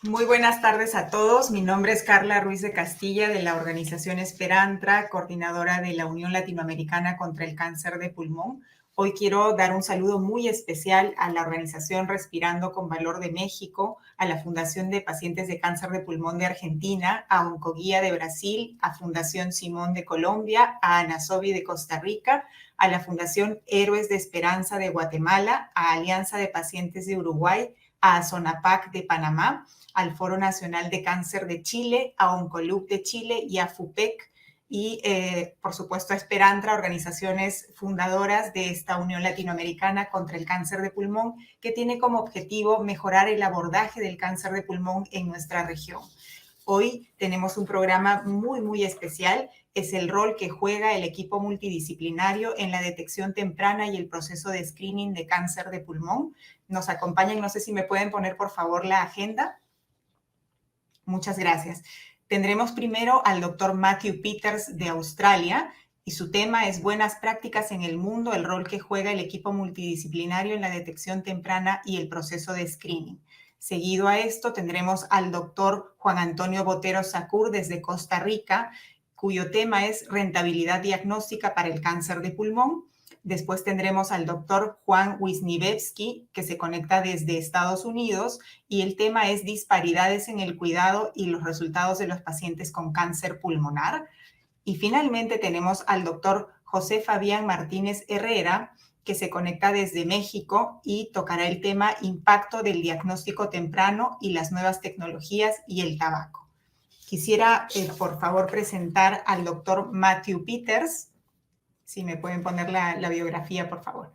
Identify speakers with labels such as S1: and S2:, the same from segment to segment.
S1: Muy buenas tardes a todos. Mi nombre es Carla Ruiz de Castilla, de la organización Esperantra, coordinadora de la Unión Latinoamericana contra el Cáncer de Pulmón. Hoy quiero dar un saludo muy especial a la organización Respirando con Valor de México, a la Fundación de Pacientes de Cáncer de Pulmón de Argentina, a Oncoguía de Brasil, a Fundación Simón de Colombia, a Anasobi de Costa Rica, a la Fundación Héroes de Esperanza de Guatemala, a Alianza de Pacientes de Uruguay, a Sonapac de Panamá, al Foro Nacional de Cáncer de Chile, a Oncolub de Chile y a FUPEC y, por supuesto, a Esperantra, organizaciones fundadoras de esta Unión Latinoamericana contra el Cáncer de Pulmón, que tiene como objetivo mejorar el abordaje del cáncer de pulmón en nuestra región. Hoy tenemos un programa muy especial. Es el rol que juega el equipo multidisciplinario en la detección temprana y el proceso de screening de cáncer de pulmón. Nos acompañan, no sé si me pueden poner por favor la agenda. Muchas gracias. Tendremos primero al doctor Matthew Peters de Australia y su tema es Buenas prácticas en el mundo, el rol que juega el equipo multidisciplinario en la detección temprana y el proceso de screening. Seguido a esto tendremos al doctor Juan Antonio Botero Sacur desde Costa Rica, cuyo tema es rentabilidad diagnóstica para el cáncer de pulmón. Después tendremos al doctor Juan Wisniewski, que se conecta desde Estados Unidos, y el tema es disparidades en el cuidado y los resultados de los pacientes con cáncer pulmonar. Y finalmente tenemos al doctor José Fabián Martínez Herrera, que se conecta desde México y tocará el tema impacto del diagnóstico temprano y las nuevas tecnologías y el tabaco. Quisiera, por favor, presentar al doctor Matthew Peters. Si me pueden poner la biografía, por favor.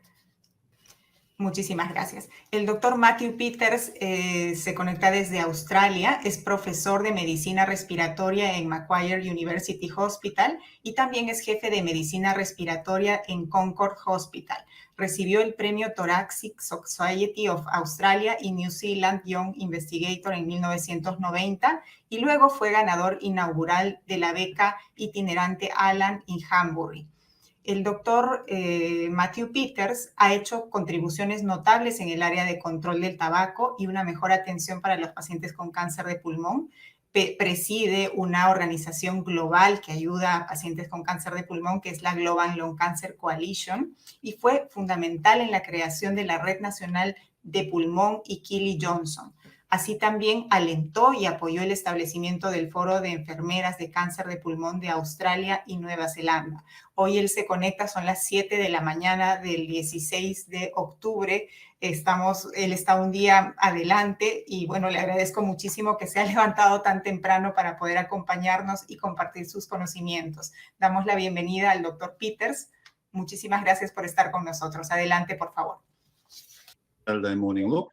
S1: Muchísimas gracias. El doctor Matthew Peters se conecta desde Australia, es profesor de medicina respiratoria en Macquarie University Hospital y también es jefe de medicina respiratoria en Concord Hospital. Recibió el premio Thoracic Society of Australia y New Zealand Young Investigator en 1990 y luego fue ganador inaugural de la beca itinerante Allan y Hambury. El doctor Matthew Peters ha hecho contribuciones notables en el área de control del tabaco y una mejor atención para los pacientes con cáncer de pulmón. Preside una organización global que ayuda a pacientes con cáncer de pulmón, que es la Global Lung Cancer Coalition, y fue fundamental en la creación de la Red Nacional de Pulmón y Kelly Johnson. Así también alentó y apoyó el establecimiento del Foro de Enfermeras de Cáncer de Pulmón de Australia y Nueva Zelanda. Hoy él se conecta, son las 7 de la mañana del 16 de octubre. Él está un día adelante y bueno, le agradezco muchísimo que se ha levantado tan temprano para poder acompañarnos y compartir sus conocimientos. Damos la bienvenida al doctor Peters. Muchísimas gracias por estar con nosotros. Adelante, por favor.
S2: Saturday morning look,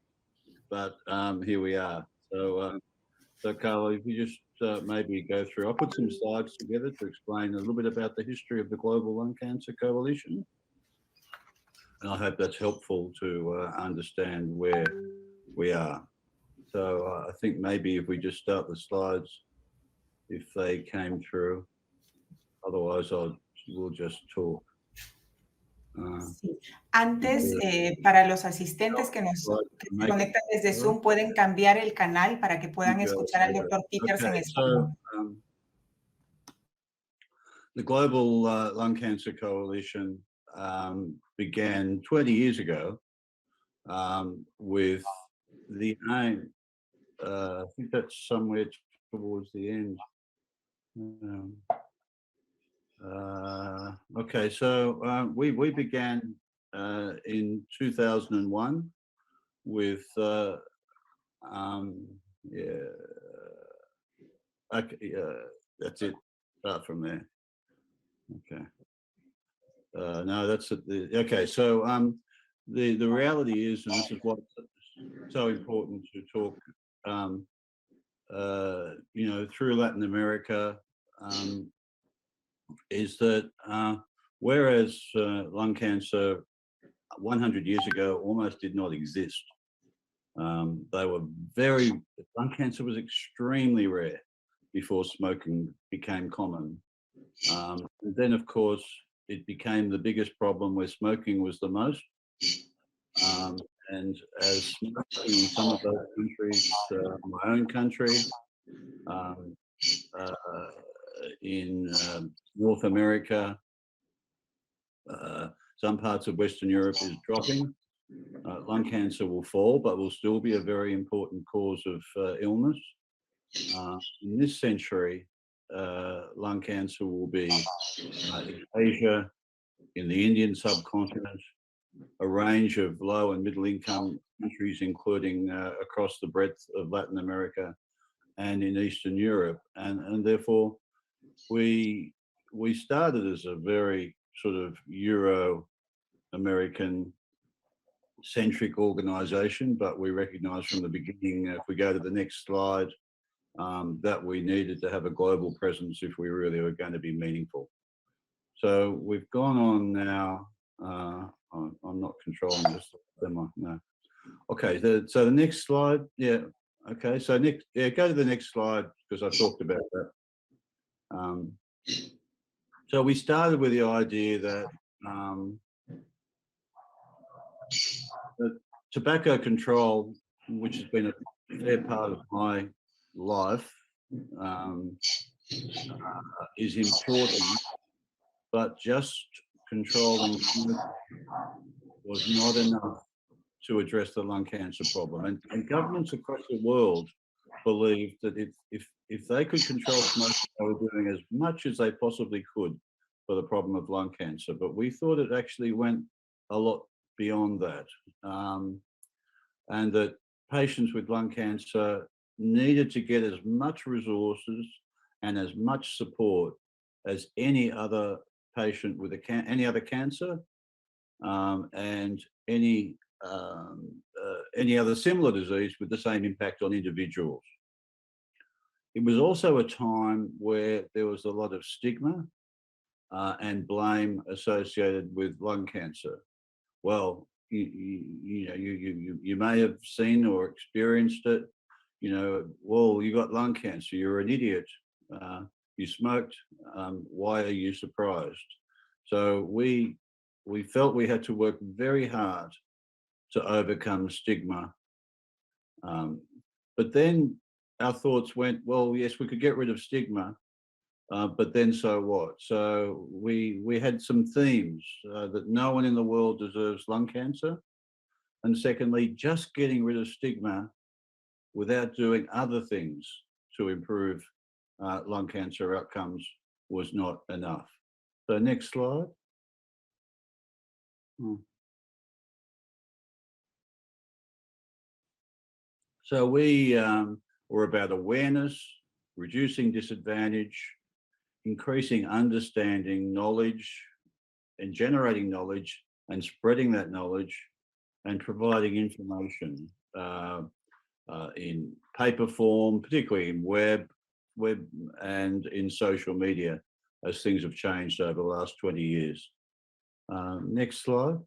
S2: but here we are. So Carlo, if you just maybe go through, I'll put some slides together to explain a little bit about the history of the Global Lung Cancer Coalition. And I hope that's helpful to understand where we are. So I think maybe if we just start the slides, if they came through, otherwise we'll just talk.
S1: Sí. Antes, para los asistentes que se conectan desde Zoom, pueden cambiar el canal para que puedan escuchar al doctor Peters en español.
S2: So, the Global Lung Cancer Coalition began 20 years ago with the aim, I think that's somewhere towards the end. Okay, so we began in 2001 with that's it. Start from there. Okay. No, that's okay. So the reality is, and this is what's so important to talk, through Latin America, is that whereas lung cancer 100 years ago almost did not exist, lung cancer was extremely rare before smoking became common. And then, of course, it became the biggest problem where smoking was the most. and as smoking in some of those countries, my own country, um, uh, in North America, some parts of Western Europe is dropping. Lung cancer will fall, but will still be a very important cause of illness. In this century, lung cancer will be in Asia, in the Indian subcontinent, a range of low and middle income countries, including across the breadth of Latin America and in Eastern Europe. And therefore, we started as a very sort of Euro-American centric organization, but we recognized from the beginning, if we go to the next slide, that we needed to have a global presence if we really were going to be meaningful. So we've gone on now. I'm not controlling this, am I? No. Okay, so the next slide. Yeah. Okay, so next, yeah, go to the next slide because I talked about that. So we started with the idea that tobacco control, which has been a fair part of my life, is important, but just controlling was not enough to address the lung cancer problem. And governments across the world believed that if they could control smoking, they were doing as much as they possibly could for the problem of lung cancer. But we thought it actually went a lot beyond that, and that patients with lung cancer needed to get as much resources and as much support as any other patient with any other cancer, and any other similar disease with the same impact on individuals. It was also a time where there was a lot of stigma and blame associated with lung cancer. Well, you may have seen or experienced it. You know, well, you got lung cancer. You're an idiot. You smoked. Why are you surprised? So we felt we had to work very hard to overcome stigma. But then our thoughts went, well, yes, we could get rid of stigma, but then so what? So we had some themes that no one in the world deserves lung cancer. And secondly, just getting rid of stigma without doing other things to improve lung cancer outcomes was not enough. So next slide. So we were about awareness, reducing disadvantage, increasing understanding, knowledge, and generating knowledge and spreading that knowledge and providing information in paper form, particularly in web and in social media, as things have changed over the last 20 years. Next slide.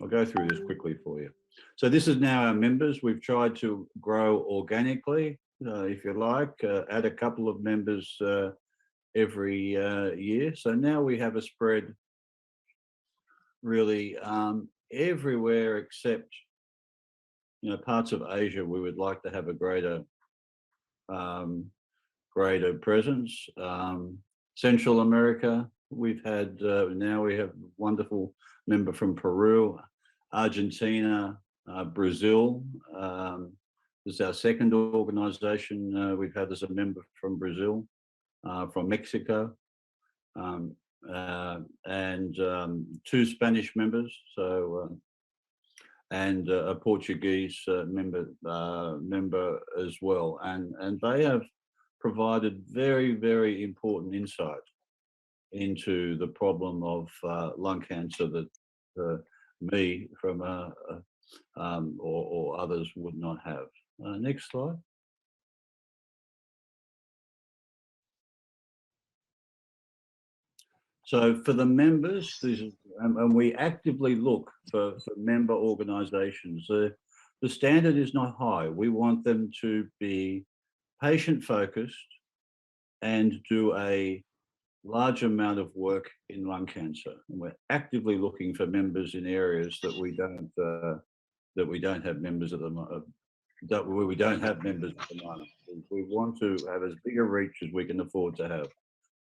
S2: I'll go through this quickly for you. So this is now our members. We've tried to grow organically, if you like, add a couple of members every year. So now we have a spread really everywhere except, parts of Asia. We would like to have a greater presence. Central America, we've had, now we have a wonderful member from Peru, Argentina, Brazil. This is our second organization we've had as a member from Brazil, from Mexico, and two Spanish members, so and a Portuguese member as well, and they have provided very, very important insight into the problem of lung cancer that me from or others would not have. Next slide. So for the members, and we actively look for member organisations. The standard is not high. We want them to be patient focused and do a large amount of work in lung cancer, and we're actively looking for members in areas that we don't have members at the moment. Where we don't have members at the moment. We want to have as big a reach as we can afford to have.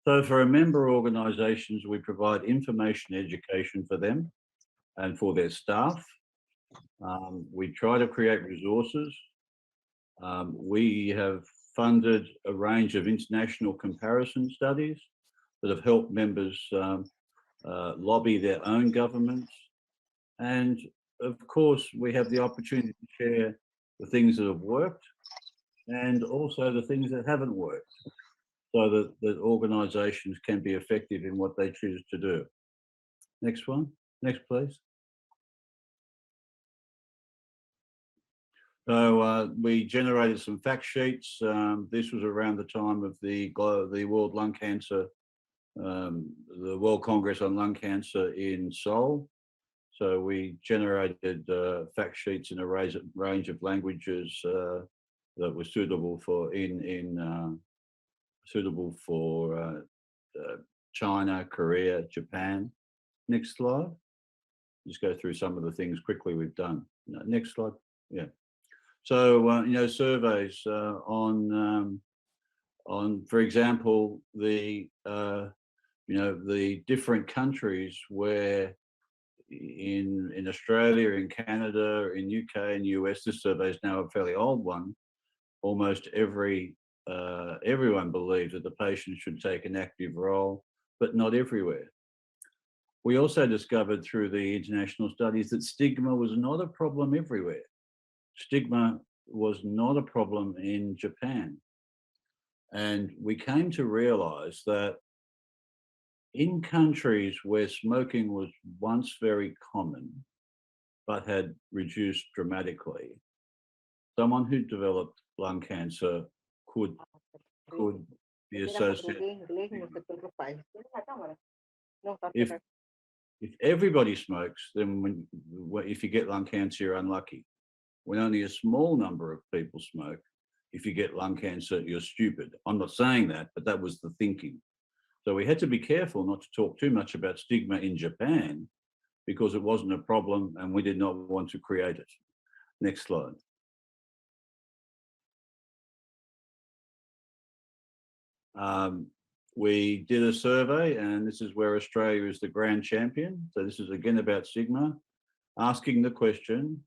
S2: So for our member organisations, we provide information education for them and for their staff. We try to create resources. We have funded a range of international comparison studies that have helped members lobby their own governments. And of course, we have the opportunity to share the things that have worked and also the things that haven't worked, so that organisations can be effective in what they choose to do. Next one. Next, please. So we generated some fact sheets. This was around the time of the World Lung Cancer, the World Congress on Lung Cancer in Seoul. So we generated fact sheets in a range of languages that were suitable for China, Korea, Japan. Next slide. Just go through some of the things quickly we've done. Next slide. Yeah. So surveys on, for example, the different countries where in Australia, in Canada, in UK, and US, this survey is now a fairly old one. Almost everyone believes that the patient should take an active role, but not everywhere. We also discovered through the international studies that stigma was not a problem everywhere. Stigma was not a problem in Japan. And we came to realize that in countries where smoking was once very common, but had reduced dramatically, someone who developed lung cancer could be associated. If everybody smokes, then if you get lung cancer, you're unlucky. When only a small number of people smoke, if you get lung cancer, you're stupid. I'm not saying that, but that was the thinking. So we had to be careful not to talk too much about stigma in Japan because it wasn't a problem and we did not want to create it. Next slide. We did a survey, and this is where Australia is the grand champion. So this is again about stigma, asking the question,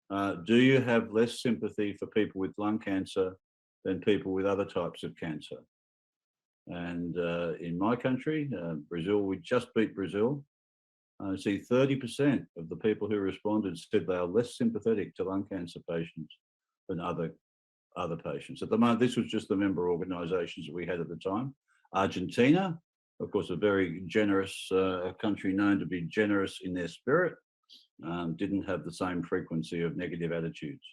S2: do you have less sympathy for people with lung cancer than people with other types of cancer? And in my country, Brazil, we just beat Brazil. I see 30% of the people who responded said they are less sympathetic to lung cancer patients than other patients. At the moment, this was just the member organisations that we had at the time. Argentina, of course, a very generous country known to be generous in their spirit, didn't have the same frequency of negative attitudes.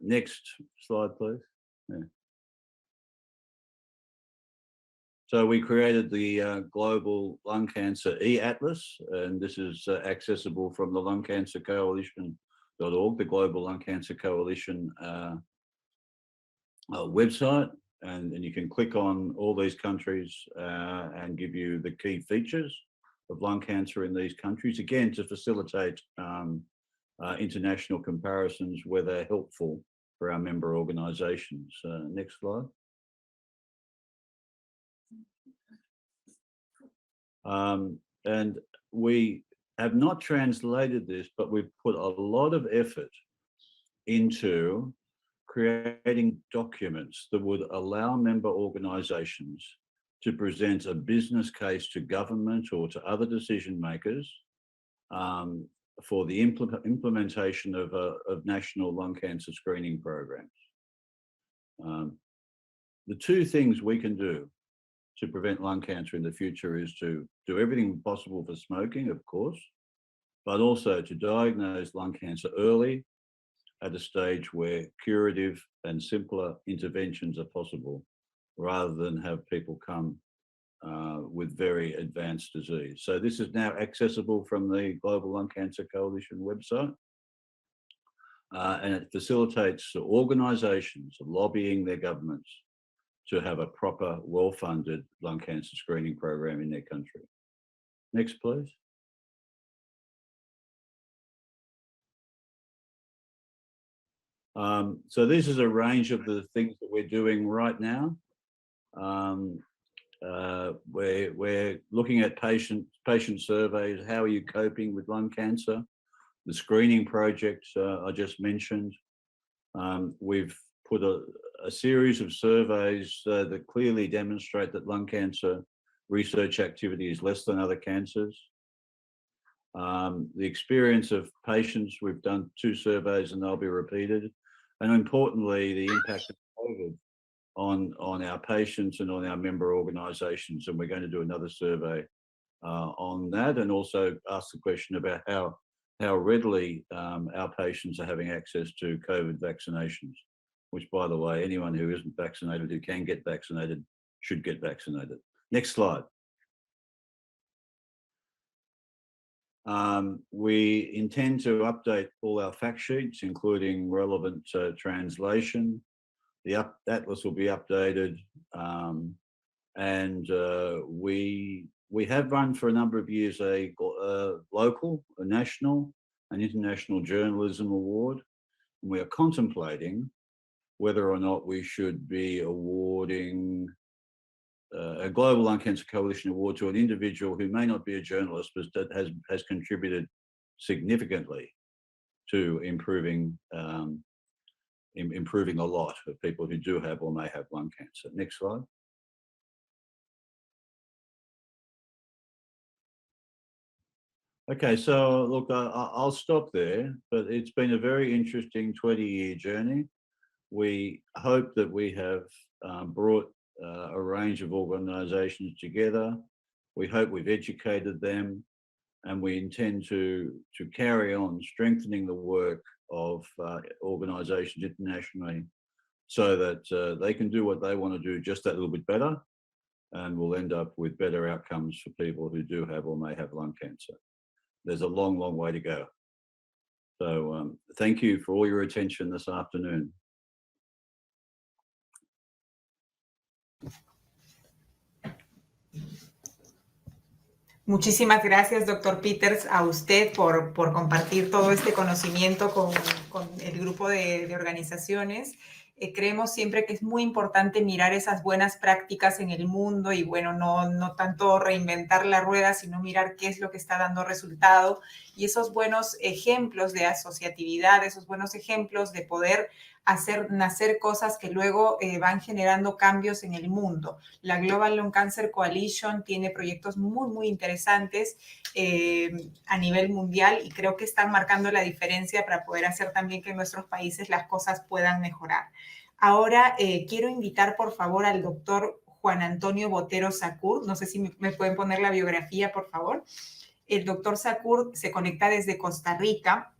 S2: Next slide, please. Yeah. So we created the Global Lung Cancer e-Atlas, and this is accessible from the Lung Cancer Coalition.org, the Global Lung Cancer Coalition website, and you can click on all these countries and give you the key features of lung cancer in these countries, again, to facilitate international comparisons where they're helpful for our member organisations. Next slide. And we have not translated this, but we've put a lot of effort into creating documents that would allow member organisations to present a business case to government or to other decision makers for the implementation of national lung cancer screening programs. The two things we can do to prevent lung cancer in the future is to do everything possible for smoking, of course, but also to diagnose lung cancer early at a stage where curative and simpler interventions are possible, rather than have people come with very advanced disease. So this is now accessible from the Global Lung Cancer Coalition website. And it facilitates organisations lobbying their governments to have a proper, well-funded lung cancer screening program in their country. Next, please. So this is a range of the things that we're doing right now. We're looking at patient surveys. How are you coping with lung cancer? The screening project I just mentioned. We've put a series of surveys that clearly demonstrate that lung cancer research activity is less than other cancers. The experience of patients, we've done 2 surveys and they'll be repeated. And importantly, the impact of COVID on our patients and on our member organisations. And we're going to do another survey on that, and also ask the question about how readily our patients are having access to COVID vaccinations, which, by the way, anyone who isn't vaccinated, who can get vaccinated, should get vaccinated. Next slide. We intend to update all our fact sheets, including relevant translation. The atlas will be updated, and we have run for a number of years a local, a national, and international journalism award. And we are contemplating whether or not we should be awarding a Global Lung Cancer Coalition award to an individual who may not be a journalist, but that has contributed significantly to improving a lot of people who do have or may have lung cancer. Next slide. Okay, so look, I'll stop there, but it's been a very interesting 20-year journey. We hope that we have brought a range of organisations together. We hope we've educated them, and we intend to carry on strengthening the work of organisations internationally so that they can do what they want to do just that little bit better, and we'll end up with better outcomes for people who do have or may have lung cancer. There's a long, long way to go. So thank you for all your attention this afternoon.
S1: Muchísimas gracias, doctor Peters, a usted por compartir todo este conocimiento con el grupo de organizaciones. Creemos siempre que es muy importante mirar esas buenas prácticas en el mundo y, bueno, no tanto reinventar la rueda, sino mirar qué es lo que está dando resultado y esos buenos ejemplos de asociatividad, esos buenos ejemplos de poder hacer nacer cosas que luego van generando cambios en el mundo. La Global Lung Cancer Coalition tiene proyectos muy, muy interesantes a nivel mundial y creo que están marcando la diferencia para poder hacer también que en nuestros países las cosas puedan mejorar. Ahora quiero invitar, por favor, al doctor Juan Antonio Botero Sacur. No sé si me pueden poner la biografía, por favor. El doctor Sacur se conecta desde Costa Rica.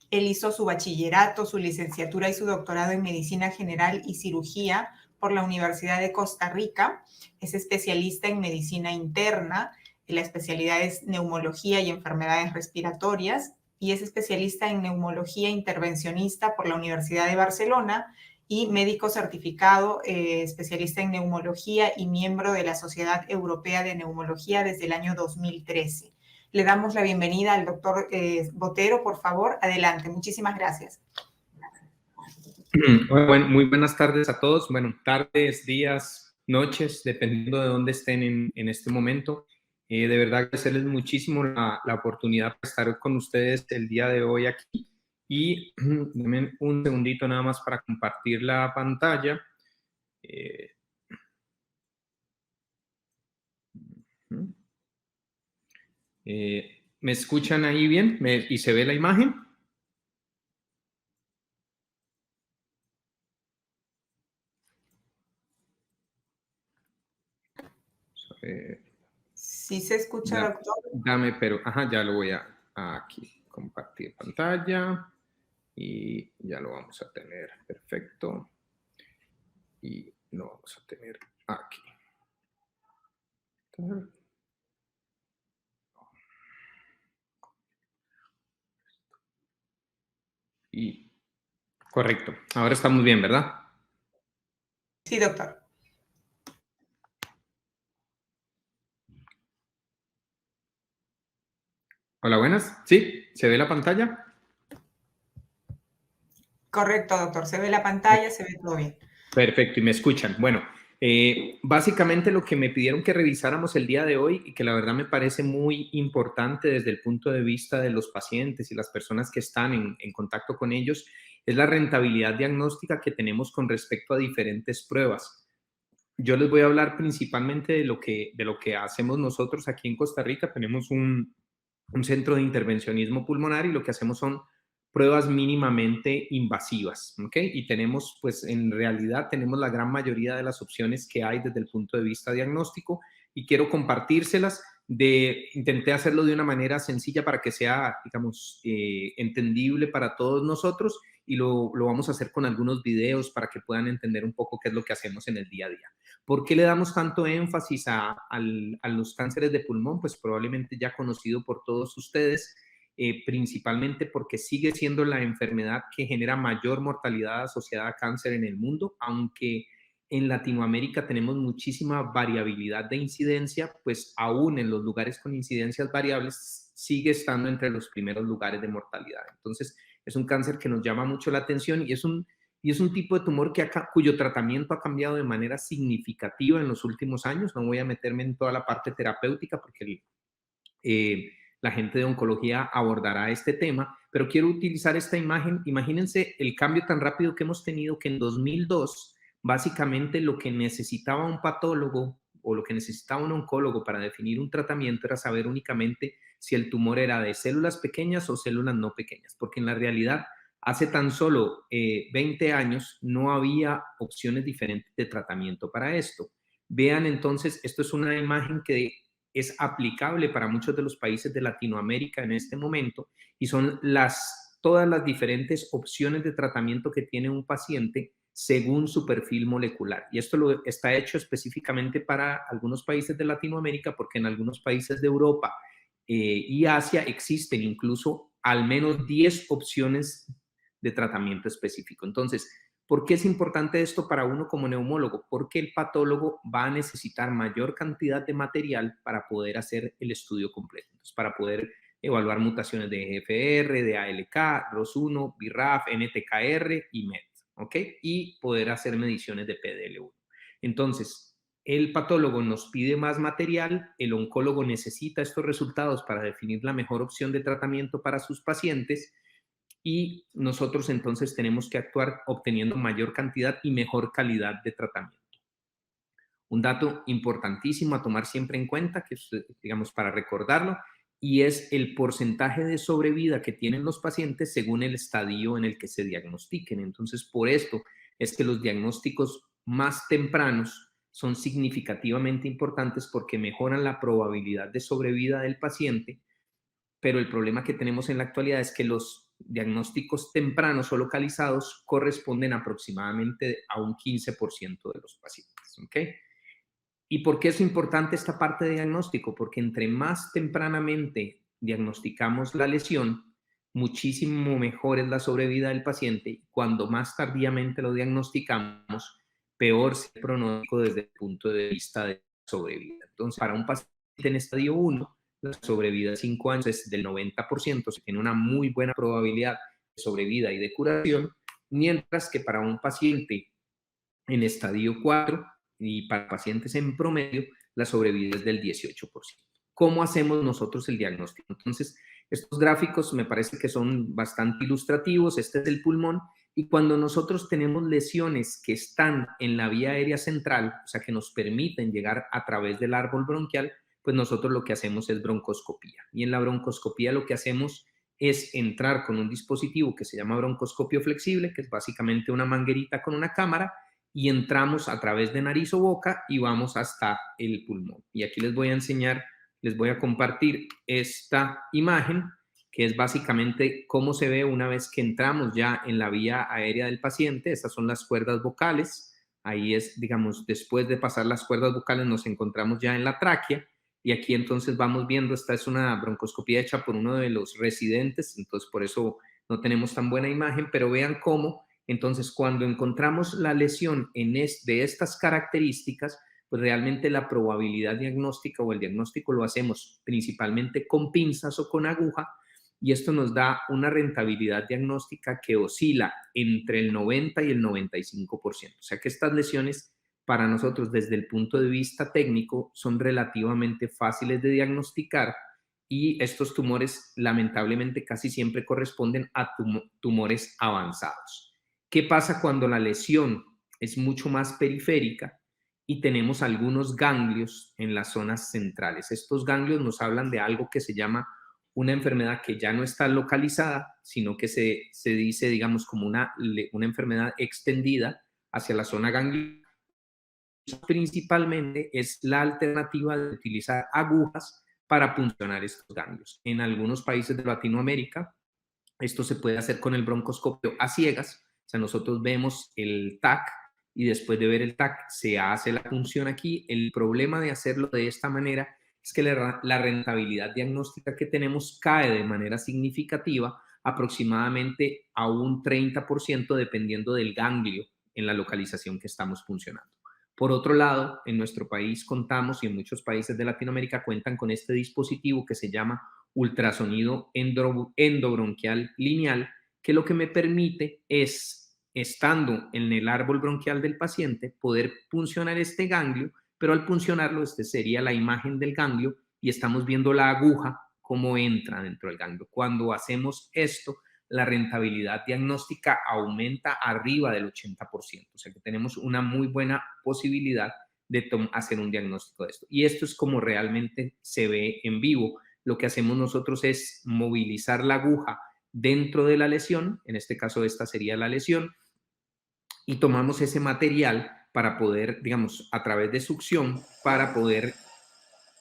S1: Él hizo su bachillerato, su licenciatura y su doctorado en Medicina General y Cirugía por la Universidad de Costa Rica. Es especialista en Medicina Interna, la especialidad es Neumología y Enfermedades Respiratorias, y es especialista en Neumología Intervencionista por la Universidad de Barcelona y médico certificado, especialista en Neumología y miembro de la Sociedad Europea de Neumología desde el año 2013. Le damos la bienvenida al doctor Botero, por favor. Adelante. Muchísimas gracias.
S3: Bueno, muy buenas tardes a todos. Bueno, tardes, días, noches, dependiendo de dónde estén en este momento. De verdad, agradecerles muchísimo la oportunidad de estar con ustedes el día de hoy aquí. Y denme un segundito nada más para compartir la pantalla. ¿Me escuchan ahí bien? ¿Y se ve la imagen?
S1: Sí se escucha,
S3: ya,
S1: doctor.
S3: Dame, pero ya lo voy a aquí compartir pantalla y ya lo vamos a tener. Perfecto. Y lo vamos a tener aquí. Y correcto. Ahora estamos bien, ¿verdad?
S1: Sí, doctor.
S3: Hola, buenas. ¿Sí? ¿Se ve la pantalla?
S1: Correcto, doctor. Se ve la pantalla, se ve todo bien.
S3: Perfecto, y me escuchan. Bueno, básicamente lo que me pidieron que revisáramos el día de hoy y que la verdad me parece muy importante desde el punto de vista de los pacientes y las personas que están en contacto con ellos es la rentabilidad diagnóstica que tenemos con respecto a diferentes pruebas. Yo les voy a hablar principalmente de lo que hacemos nosotros aquí en Costa Rica. Tenemos un centro de intervencionismo pulmonar y lo que hacemos son pruebas mínimamente invasivas, ¿ok? Y tenemos, pues en realidad tenemos la gran mayoría de las opciones que hay desde el punto de vista diagnóstico y quiero compartírselas. Intenté hacerlo de una manera sencilla para que sea, digamos, entendible para todos nosotros y lo vamos a hacer con algunos videos para que puedan entender un poco qué es lo que hacemos en el día a día. ¿Por qué le damos tanto énfasis a los cánceres de pulmón? Pues probablemente ya conocido por todos ustedes, principalmente porque sigue siendo la enfermedad que genera mayor mortalidad asociada a cáncer en el mundo, aunque en Latinoamérica tenemos muchísima variabilidad de incidencia, pues aún en los lugares con incidencias variables sigue estando entre los primeros lugares de mortalidad. Entonces, es un cáncer que nos llama mucho la atención y es un tipo de tumor cuyo tratamiento ha cambiado de manera significativa en los últimos años. No voy a meterme en toda la parte terapéutica porque la gente de oncología abordará este tema, pero quiero utilizar esta imagen. Imagínense el cambio tan rápido que hemos tenido que en 2002, básicamente lo que necesitaba un patólogo o lo que necesitaba un oncólogo para definir un tratamiento era saber únicamente si el tumor era de células pequeñas o células no pequeñas, porque en la realidad hace tan solo 20 años no había opciones diferentes de tratamiento para esto. Vean entonces, esto es una imagen que es aplicable para muchos de los países de Latinoamérica en este momento y son todas las diferentes opciones de tratamiento que tiene un paciente según su perfil molecular. Y esto está hecho específicamente para algunos países de Latinoamérica porque en algunos países de Europa y Asia existen incluso al menos 10 opciones de tratamiento específico. Entonces, ¿por qué es importante esto para uno como neumólogo? Porque el patólogo va a necesitar mayor cantidad de material para poder hacer el estudio completo. Entonces, para poder evaluar mutaciones de EGFR, de ALK, ROS1, BRAF, NTKR y MET, ¿ok? Y poder hacer mediciones de PDL1. Entonces, el patólogo nos pide más material, el oncólogo necesita estos resultados para definir la mejor opción de tratamiento para sus pacientes y nosotros entonces tenemos que actuar obteniendo mayor cantidad y mejor calidad de tratamiento. Un dato importantísimo a tomar siempre en cuenta, que es, digamos, para recordarlo, y es el porcentaje de sobrevida que tienen los pacientes según el estadio en el que se diagnostiquen. Entonces, por esto es que los diagnósticos más tempranos son significativamente importantes porque mejoran la probabilidad de sobrevida del paciente, pero el problema que tenemos en la actualidad es que los diagnósticos tempranos o localizados corresponden aproximadamente a un 15% de los pacientes, ¿ok? ¿Y por qué es importante esta parte de diagnóstico? Porque entre más tempranamente diagnosticamos la lesión, muchísimo mejor es la sobrevida del paciente. Cuando más tardíamente lo diagnosticamos, peor es el pronóstico desde el punto de vista de sobrevida. Entonces, para un paciente en estadio 1, la sobrevida de 5 años es del 90%, se tiene una muy buena probabilidad de sobrevida y de curación, mientras que para un paciente en estadio 4 y para pacientes en promedio, la sobrevida es del 18%. ¿Cómo hacemos nosotros el diagnóstico? Entonces, estos gráficos me parece que son bastante ilustrativos. Este es el pulmón y cuando nosotros tenemos lesiones que están en la vía aérea central, o sea, que nos permiten llegar a través del árbol bronquial, pues nosotros lo que hacemos es broncoscopía. Y en la broncoscopía lo que hacemos es entrar con un dispositivo que se llama broncoscopio flexible, que es básicamente una manguerita con una cámara, y entramos a través de nariz o boca y vamos hasta el pulmón. Y aquí les voy a enseñar, les voy a compartir esta imagen, que es básicamente cómo se ve una vez que entramos ya en la vía aérea del paciente. Estas son las cuerdas vocales. Ahí es, digamos, después de pasar las cuerdas vocales nos encontramos ya en la tráquea. Y aquí entonces vamos viendo, esta es una broncoscopía hecha por uno de los residentes, entonces por eso no tenemos tan buena imagen, pero vean cómo, entonces cuando encontramos la lesión de estas características, pues realmente la probabilidad diagnóstica o el diagnóstico lo hacemos principalmente con pinzas o con aguja, y esto nos da una rentabilidad diagnóstica que oscila entre el 90 y el 95%. O sea que estas lesiones para nosotros desde el punto de vista técnico son relativamente fáciles de diagnosticar, y estos tumores lamentablemente casi siempre corresponden a tumores avanzados. ¿Qué pasa cuando la lesión es mucho más periférica y tenemos algunos ganglios en las zonas centrales? Estos ganglios nos hablan de algo que se llama una enfermedad que ya no está localizada, sino que se dice, digamos, como una enfermedad extendida hacia la zona gangliosa. Principalmente es la alternativa de utilizar agujas para puncionar estos ganglios. En algunos países de Latinoamérica, esto se puede hacer con el broncoscopio a ciegas. O sea, nosotros vemos el TAC y después de ver el TAC se hace la punción aquí. El problema de hacerlo de esta manera es que la rentabilidad diagnóstica que tenemos cae de manera significativa, aproximadamente a un 30%, dependiendo del ganglio en la localización que estamos puncionando. Por otro lado, en nuestro país contamos, y en muchos países de Latinoamérica cuentan con este dispositivo que se llama ultrasonido endobronquial lineal, que lo que me permite es, estando en el árbol bronquial del paciente, poder puncionar este ganglio, pero al puncionarlo, este sería la imagen del ganglio y estamos viendo la aguja cómo entra dentro del ganglio. Cuando hacemos esto, la rentabilidad diagnóstica aumenta arriba del 80%. O sea que tenemos una muy buena posibilidad de hacer un diagnóstico de esto. Y esto es como realmente se ve en vivo. Lo que hacemos nosotros es movilizar la aguja dentro de la lesión, en este caso esta sería la lesión, y tomamos ese material para poder, digamos, a través de succión, para poder,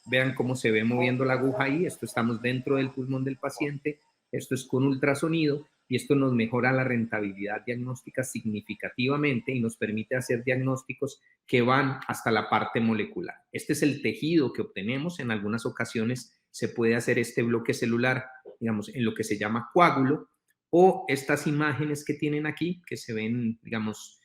S3: vean cómo se ve moviendo la aguja ahí, esto estamos dentro del pulmón del paciente, esto es con ultrasonido, y esto nos mejora la rentabilidad diagnóstica significativamente y nos permite hacer diagnósticos que van hasta la parte molecular. Este es el tejido que obtenemos. En algunas ocasiones se puede hacer este bloque celular, digamos, en lo que se llama coágulo, o estas imágenes que tienen aquí, que se ven, digamos,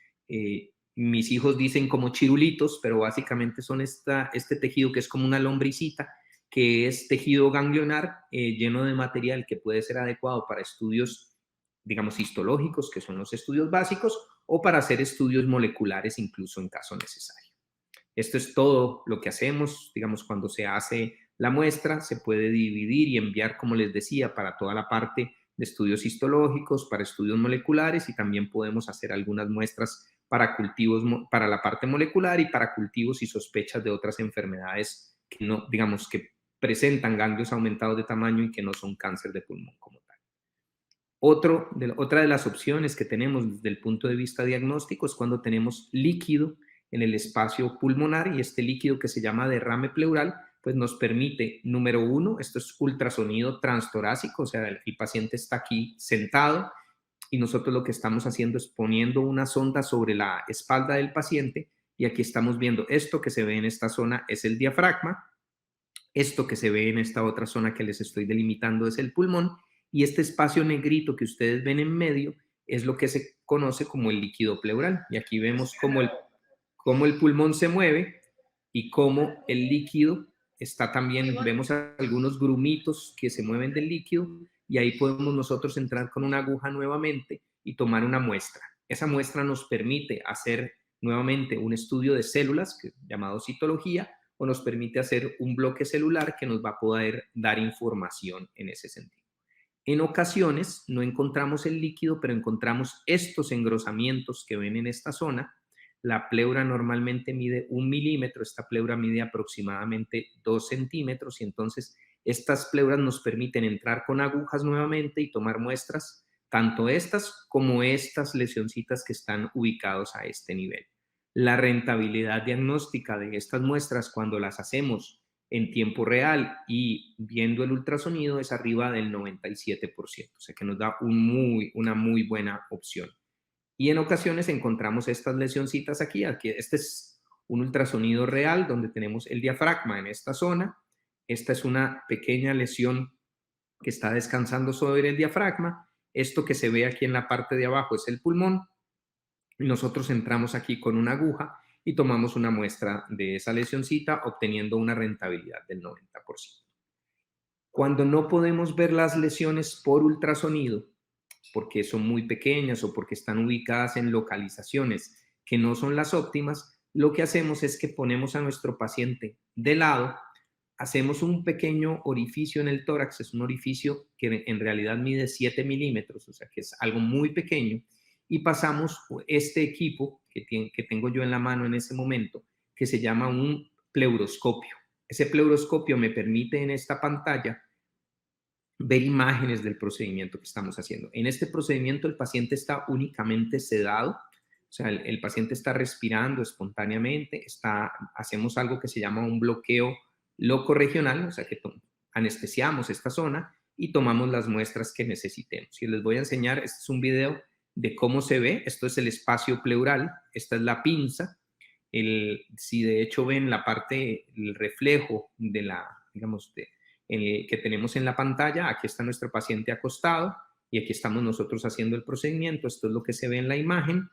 S3: mis hijos dicen como chirulitos, pero básicamente son este tejido que es como una lombricita, que es tejido ganglionar lleno de material que puede ser adecuado para estudios, digamos, histológicos, que son los estudios básicos, o para hacer estudios moleculares incluso en caso necesario. Esto es todo lo que hacemos, digamos, cuando se hace la muestra, se puede dividir y enviar, como les decía, para toda la parte de estudios histológicos, para estudios moleculares, y también podemos hacer algunas muestras para cultivos, para la parte molecular y para cultivos y sospechas de otras enfermedades que no, digamos, que presentan ganglios aumentados de tamaño y que no son cáncer de pulmón como tal. Otra de las opciones que tenemos desde el punto de vista diagnóstico es cuando tenemos líquido en el espacio pulmonar, y este líquido que se llama derrame pleural, pues nos permite, número uno, esto es ultrasonido transtorácico, o sea, el paciente está aquí sentado y nosotros lo que estamos haciendo es poniendo una sonda sobre la espalda del paciente, y aquí estamos viendo esto que se ve en esta zona es el diafragma, esto que se ve en esta otra zona que les estoy delimitando es el pulmón, y este espacio negrito que ustedes ven en medio es lo que se conoce como el líquido pleural. Y aquí vemos cómo el pulmón se mueve y cómo el líquido está también, vemos algunos grumitos que se mueven del líquido, y ahí podemos nosotros entrar con una aguja nuevamente y tomar una muestra. Esa muestra nos permite hacer nuevamente un estudio de células llamado citología, o nos permite hacer un bloque celular que nos va a poder dar información en ese sentido. En ocasiones no encontramos el líquido, pero encontramos estos engrosamientos que ven en esta zona. La pleura normalmente mide 1 milímetro, esta pleura mide aproximadamente 2 centímetros, y entonces estas pleuras nos permiten entrar con agujas nuevamente y tomar muestras, tanto estas como estas lesioncitas que están ubicados a este nivel. La rentabilidad diagnóstica de estas muestras cuando las hacemos en tiempo real y viendo el ultrasonido es arriba del 97%, o sea que nos da una muy buena opción. Y en ocasiones encontramos estas lesioncitas aquí. Este es un ultrasonido real donde tenemos el diafragma en esta zona. Esta es una pequeña lesión que está descansando sobre el diafragma. Esto que se ve aquí en la parte de abajo es el pulmón. Nosotros entramos aquí con una aguja y tomamos una muestra de esa lesioncita, obteniendo una rentabilidad del 90%. Cuando no podemos ver las lesiones por ultrasonido, porque son muy pequeñas o porque están ubicadas en localizaciones que no son las óptimas, lo que hacemos es que ponemos a nuestro paciente de lado, hacemos un pequeño orificio en el tórax, es un orificio que en realidad mide 7 milímetros, o sea que es algo muy pequeño, y pasamos este equipo que tengo yo en la mano en ese momento, que se llama un pleuroscopio. Ese pleuroscopio me permite en esta pantalla ver imágenes del procedimiento que estamos haciendo. En este procedimiento el paciente está únicamente sedado, o sea, el paciente está respirando espontáneamente, hacemos algo que se llama un bloqueo locorregional, o sea, que anestesiamos esta zona y tomamos las muestras que necesitemos. Y les voy a enseñar, este es un video de cómo se ve, esto es el espacio pleural, esta es la pinza, si de hecho ven la parte, el reflejo de la, digamos, que tenemos en la pantalla, aquí está nuestro paciente acostado y aquí estamos nosotros haciendo el procedimiento, esto es lo que se ve en la imagen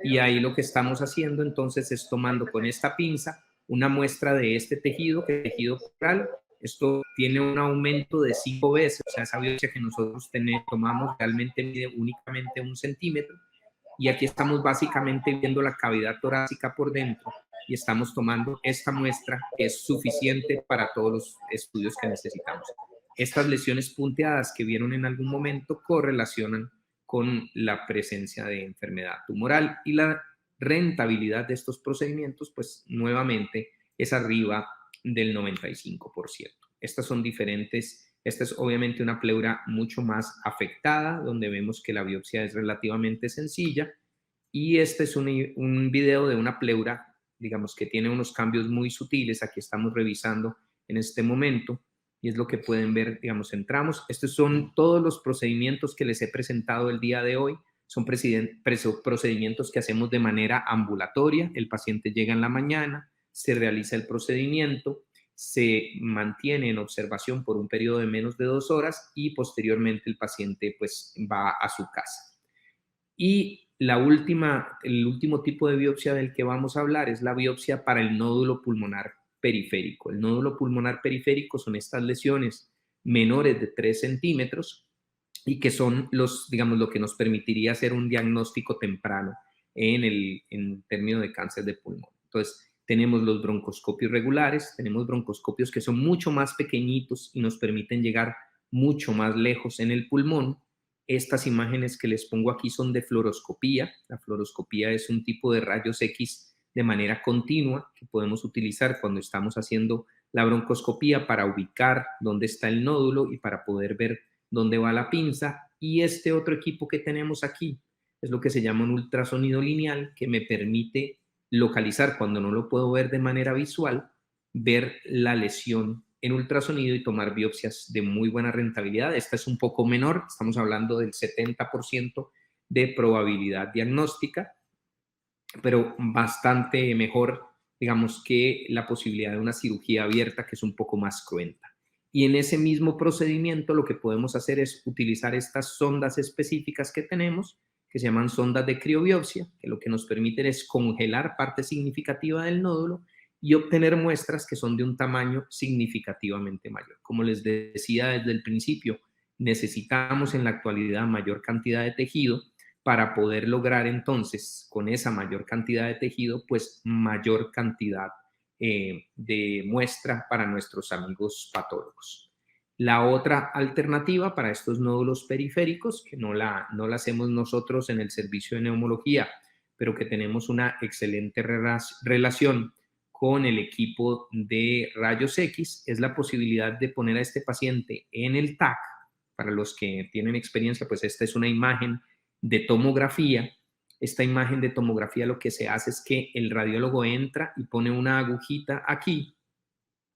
S3: y ahí lo que estamos haciendo entonces es tomando con esta pinza una muestra de este tejido, que es tejido pleural. Esto tiene un aumento de 5 veces, o sea, esa biopsia que nosotros tomamos realmente mide únicamente 1 centímetro y aquí estamos básicamente viendo la cavidad torácica por dentro y estamos tomando esta muestra que es suficiente para todos los estudios que necesitamos. Estas lesiones punteadas que vieron en algún momento correlacionan con la presencia de enfermedad tumoral y la rentabilidad de estos procedimientos, pues nuevamente es arriba del 95%. Estas son diferentes. Esta es obviamente una pleura mucho más afectada, donde vemos que la biopsia es relativamente sencilla. Y este es un video de una pleura, digamos, que tiene unos cambios muy sutiles. Aquí estamos revisando en este momento y es lo que pueden ver, digamos, entramos. Estos son todos los procedimientos que les he presentado el día de hoy. Son procedimientos que hacemos de manera ambulatoria. El paciente llega en la mañana, se realiza el procedimiento, se mantiene en observación por un periodo de menos de 2 horas y posteriormente el paciente pues va a su casa. Y el último tipo de biopsia del que vamos a hablar es la biopsia para el nódulo pulmonar periférico. El nódulo pulmonar periférico son estas lesiones menores de 3 centímetros y que son digamos, lo que nos permitiría hacer un diagnóstico temprano en términos de cáncer de pulmón. Entonces, tenemos los broncoscopios regulares, tenemos broncoscopios que son mucho más pequeñitos y nos permiten llegar mucho más lejos en el pulmón. Estas imágenes que les pongo aquí son de fluoroscopía. La fluoroscopía es un tipo de rayos X de manera continua que podemos utilizar cuando estamos haciendo la broncoscopía para ubicar dónde está el nódulo y para poder ver dónde va la pinza. Y este otro equipo que tenemos aquí es lo que se llama un ultrasonido lineal que me permite localizar, cuando no lo puedo ver de manera visual, ver la lesión en ultrasonido y tomar biopsias de muy buena rentabilidad. Esta es un poco menor, estamos hablando del 70% de probabilidad diagnóstica, pero bastante mejor, digamos, que la posibilidad de una cirugía abierta, que es un poco más cruenta. Y en ese mismo procedimiento lo que podemos hacer es utilizar estas sondas específicas que tenemos, que se llaman sondas de criobiopsia, que lo que nos permiten es congelar parte significativa del nódulo y obtener muestras que son de un tamaño significativamente mayor. Como les decía desde el principio, necesitamos en la actualidad mayor cantidad de tejido para poder lograr entonces, con esa mayor cantidad de tejido, pues mayor cantidad de muestra para nuestros amigos patólogos. La otra alternativa para estos nódulos periféricos, que no la hacemos nosotros en el servicio de neumología, pero que tenemos una excelente relación con el equipo de rayos X, es la posibilidad de poner a este paciente en el TAC. Para los que tienen experiencia, pues esta es una imagen de tomografía. Esta imagen de tomografía lo que se hace es que el radiólogo entra y pone una agujita aquí.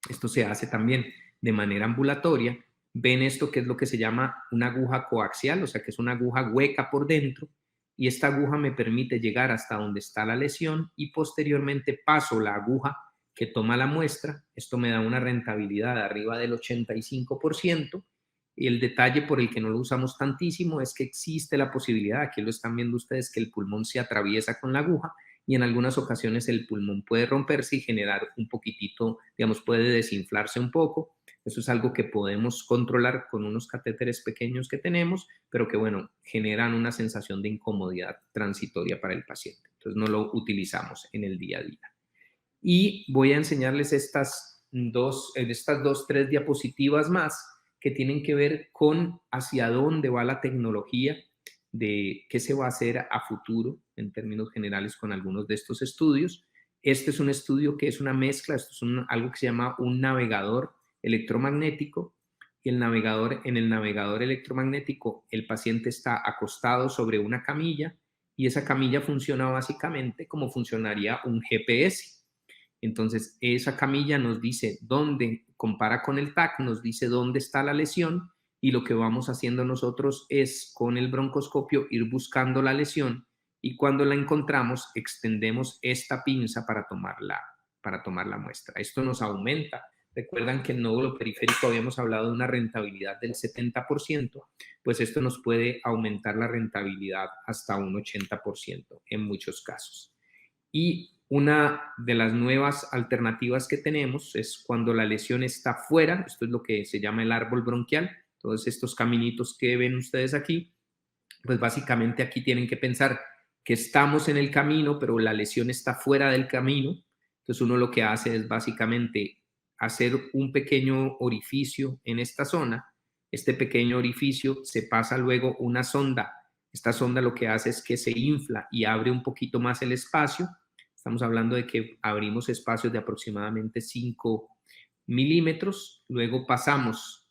S3: Esto se hace también de manera ambulatoria. Ven esto que es lo que se llama una aguja coaxial, o sea que es una aguja hueca por dentro, y esta aguja me permite llegar hasta donde está la lesión y posteriormente paso la aguja que toma la muestra. Esto me da una rentabilidad de arriba del 85%. Y el detalle por el que no lo usamos tantísimo es que existe la posibilidad, aquí lo están viendo ustedes, que el pulmón se atraviesa con la aguja y en algunas ocasiones el pulmón puede romperse y generar un poquitito, digamos, puede desinflarse un poco. Eso es algo que podemos controlar con unos catéteres pequeños que tenemos, pero que, bueno, generan una sensación de incomodidad transitoria para el paciente. Entonces, no lo utilizamos en el día a día. Y voy a enseñarles estas dos, tres diapositivas más que tienen que ver con hacia dónde va la tecnología, de qué se va a hacer a futuro en términos generales con algunos de estos estudios. Este es un estudio que es una mezcla, esto es algo que se llama un navegador electromagnético, y en el navegador electromagnético el paciente está acostado sobre una camilla y esa camilla funciona básicamente como funcionaría un GPS. Entonces, esa camilla nos dice dónde, compara con el TAC, nos dice dónde está la lesión, y lo que vamos haciendo nosotros es con el broncoscopio ir buscando la lesión, y cuando la encontramos extendemos esta pinza para tomar la muestra. Esto nos aumenta. Recuerdan que en nódulo periférico habíamos hablado de una rentabilidad del 70%, pues esto nos puede aumentar la rentabilidad hasta un 80% en muchos casos. Y una de las nuevas alternativas que tenemos es cuando la lesión está fuera, esto es lo que se llama el árbol bronquial, todos estos caminitos que ven ustedes aquí, pues básicamente aquí tienen que pensar que estamos en el camino, pero la lesión está fuera del camino. Entonces uno lo que hace es básicamente hacer un pequeño orificio en esta zona. Este pequeño orificio se pasa luego una sonda. Esta sonda lo que hace es que se infla y abre un poquito más el espacio. Estamos hablando de que abrimos espacios de aproximadamente 5 milímetros. Luego pasamos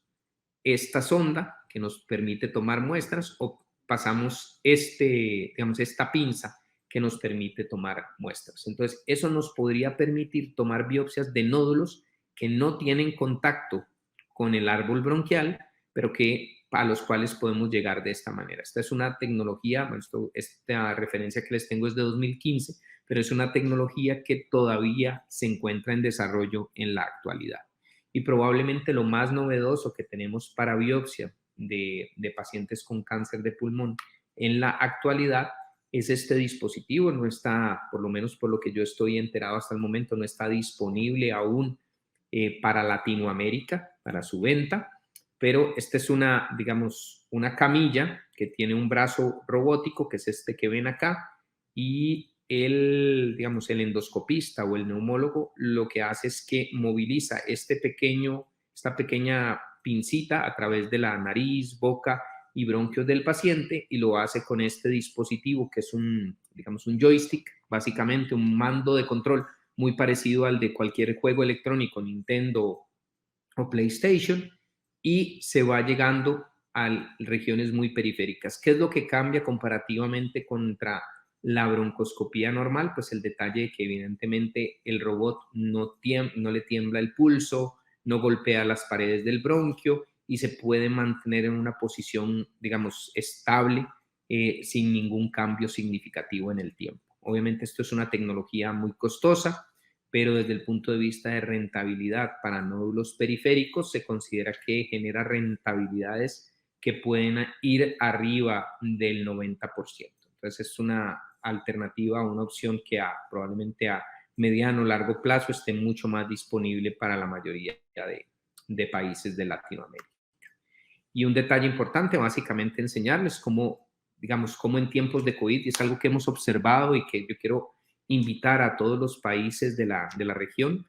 S3: esta sonda que nos permite tomar muestras, o pasamos esta pinza que nos permite tomar muestras. Entonces, eso nos podría permitir tomar biopsias de nódulos que no tienen contacto con el árbol bronquial, pero a los cuales podemos llegar de esta manera. Esta es una tecnología, esta referencia que les tengo es de 2015, pero es una tecnología que todavía se encuentra en desarrollo en la actualidad. Y probablemente lo más novedoso que tenemos para biopsia de pacientes con cáncer de pulmón en la actualidad es este dispositivo. No está, por lo menos por lo que yo estoy enterado hasta el momento, no está disponible aún para Latinoamérica, para su venta, pero esta es una camilla que tiene un brazo robótico, que es este que ven acá, y el endoscopista o el neumólogo lo que hace es que moviliza esta pequeña pincita a través de la nariz, boca y bronquios del paciente, y lo hace con este dispositivo que es un joystick, básicamente un mando de control muy parecido al de cualquier juego electrónico, Nintendo o PlayStation, y se va llegando a regiones muy periféricas. ¿Qué es lo que cambia comparativamente contra la broncoscopía normal? Pues el detalle de que evidentemente el robot no le tiembla el pulso, no golpea las paredes del bronquio y se puede mantener en una posición, estable, sin ningún cambio significativo en el tiempo. Obviamente esto es una tecnología muy costosa, pero desde el punto de vista de rentabilidad para nódulos periféricos se considera que genera rentabilidades que pueden ir arriba del 90%. Entonces es una alternativa, una opción que probablemente a mediano o largo plazo esté mucho más disponible para la mayoría de países de Latinoamérica. Y un detalle importante, básicamente enseñarles cómo en tiempos de COVID, y es algo que hemos observado y que yo quiero invitar a todos los países de la región,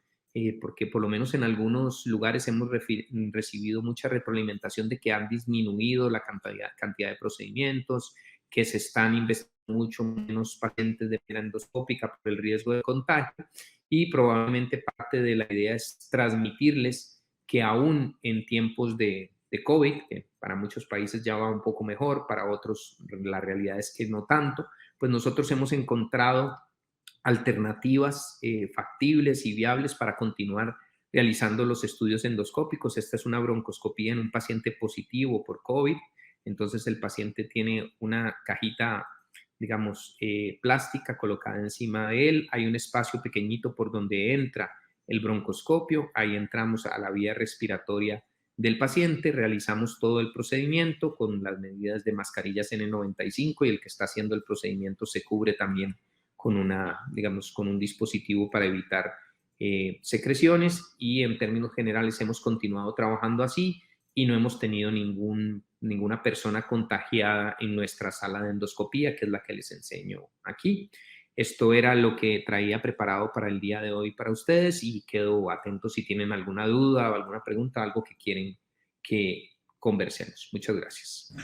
S3: porque por lo menos en algunos lugares hemos recibido mucha retroalimentación de que han disminuido la cantidad de procedimientos, que se están investigando mucho menos pacientes de manera endoscópica por el riesgo de contagio, y probablemente parte de la idea es transmitirles que aún en tiempos de COVID, que para muchos países ya va un poco mejor, para otros la realidad es que no tanto, pues nosotros hemos encontrado alternativas factibles y viables para continuar realizando los estudios endoscópicos. Esta es una broncoscopía en un paciente positivo por COVID. Entonces el paciente tiene una cajita, plástica colocada encima de él. Hay un espacio pequeñito por donde entra el broncoscopio. Ahí entramos a la vía respiratoria del paciente, realizamos todo el procedimiento con las medidas de mascarillas N95 y el que está haciendo el procedimiento se cubre también digamos, con un dispositivo para evitar secreciones, y en términos generales hemos continuado trabajando así y no hemos tenido ninguna persona contagiada en nuestra sala de endoscopía, que es la que les enseño aquí. Esto era lo que traía preparado para el día de hoy para ustedes, y quedo atento si tienen alguna duda o alguna pregunta, algo que quieren que conversemos. Muchas gracias.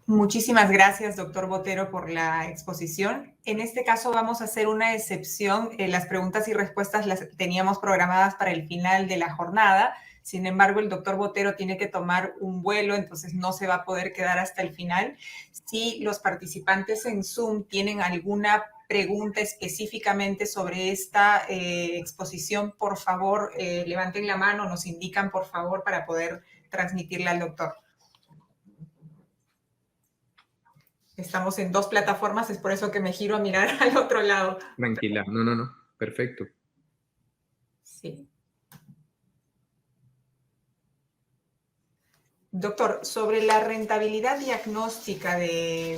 S1: Muchísimas gracias, doctor Botero, por la exposición. En este caso vamos a hacer una excepción. Las preguntas y respuestas las teníamos programadas para el final de la jornada. Sin embargo, el doctor Botero tiene que tomar un vuelo, entonces no se va a poder quedar hasta el final. Si los participantes en Zoom tienen alguna pregunta específicamente sobre esta exposición, por favor, levanten la mano, nos indican, por favor, para poder transmitirla al doctor. Estamos en dos plataformas, es por eso que me giro a mirar al otro lado.
S3: Tranquila, no, perfecto.
S1: Sí. Doctor, sobre la rentabilidad diagnóstica de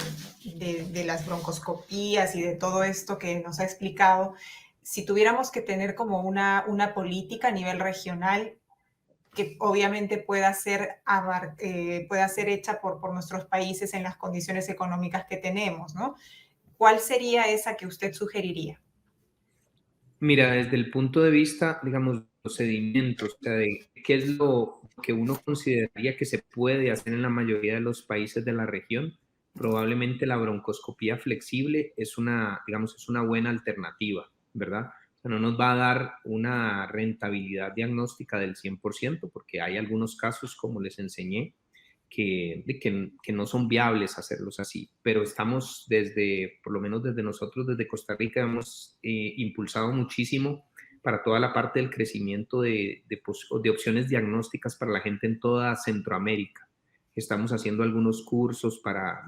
S1: las broncoscopías y de todo esto que nos ha explicado, si tuviéramos que tener como una política a nivel regional, que obviamente pueda ser hecha por nuestros países en las condiciones económicas que tenemos, ¿no? ¿Cuál sería esa que usted sugeriría?
S3: Mira, desde el punto de vista, digamos, procedimientos, o sea, de qué es lo que uno consideraría que se puede hacer en la mayoría de los países de la región, probablemente la broncoscopía flexible es una buena alternativa, ¿verdad? O sea, no nos va a dar una rentabilidad diagnóstica del 100%, porque hay algunos casos, como les enseñé, que no son viables hacerlos así, pero estamos por lo menos desde nosotros, desde Costa Rica, hemos impulsado muchísimo para toda la parte del crecimiento de opciones diagnósticas para la gente en toda Centroamérica. Estamos haciendo algunos cursos para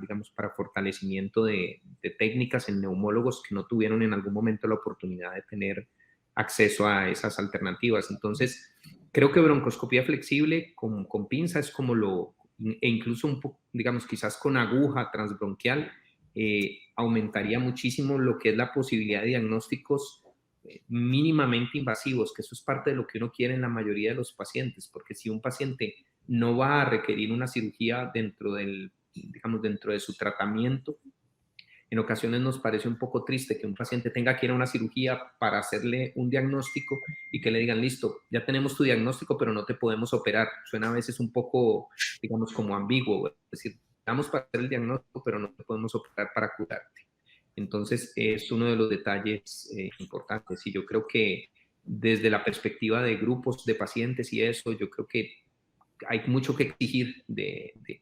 S3: fortalecimiento de técnicas en neumólogos que no tuvieron en algún momento la oportunidad de tener acceso a esas alternativas. Entonces, creo que broncoscopía flexible con pinza es como e incluso un poco, digamos, quizás con aguja transbronquial, aumentaría muchísimo lo que es la posibilidad de diagnósticos mínimamente invasivos, que eso es parte de lo que uno quiere en la mayoría de los pacientes, porque si un paciente no va a requerir una cirugía dentro de su tratamiento, en ocasiones nos parece un poco triste que un paciente tenga que ir a una cirugía para hacerle un diagnóstico y que le digan, listo, ya tenemos tu diagnóstico, pero no te podemos operar. Suena a veces un poco, digamos, como ambiguo. Es decir, vamos para hacer el diagnóstico, pero no te podemos operar para curarte. Entonces, es uno de los detalles importantes. Y yo creo que desde la perspectiva de grupos de pacientes y eso, yo creo que hay mucho que exigir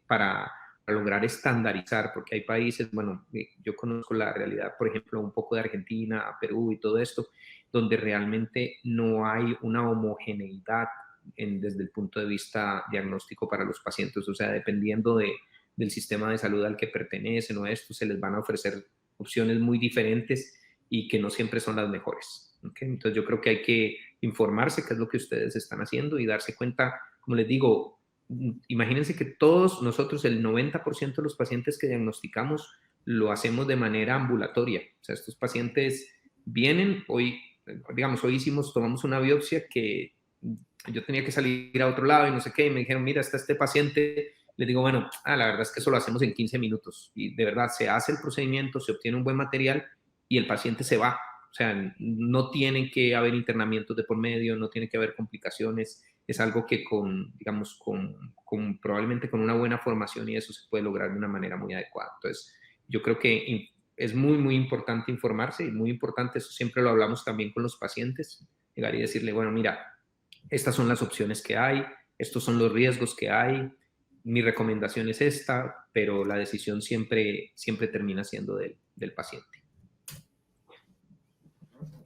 S3: para lograr estandarizar, porque hay países, bueno, yo conozco la realidad, por ejemplo, un poco de Argentina, Perú y todo esto, donde realmente no hay una homogeneidad desde el punto de vista diagnóstico para los pacientes. O sea, dependiendo del sistema de salud al que pertenecen o esto, se les van a ofrecer opciones muy diferentes y que no siempre son las mejores. ¿Okay? Entonces yo creo que hay que informarse qué es lo que ustedes están haciendo y darse cuenta, como les digo, imagínense que todos nosotros, el 90% de los pacientes que diagnosticamos, lo hacemos de manera ambulatoria. O sea, estos pacientes vienen, hoy tomamos una biopsia que yo tenía que salir a otro lado y no sé qué, y me dijeron, mira, está este paciente. Les digo, bueno, la verdad es que eso lo hacemos en 15 minutos. Y de verdad, se hace el procedimiento, se obtiene un buen material y el paciente se va. O sea, no tiene que haber internamientos de por medio, no tiene que haber complicaciones. Es algo que probablemente con una buena formación y eso se puede lograr de una manera muy adecuada. Entonces, yo creo que es muy, muy importante informarse y muy importante, eso siempre lo hablamos también con los pacientes, llegar y decirle, bueno, mira, estas son las opciones que hay, estos son los riesgos que hay, mi recomendación es esta, pero la decisión siempre termina siendo del paciente.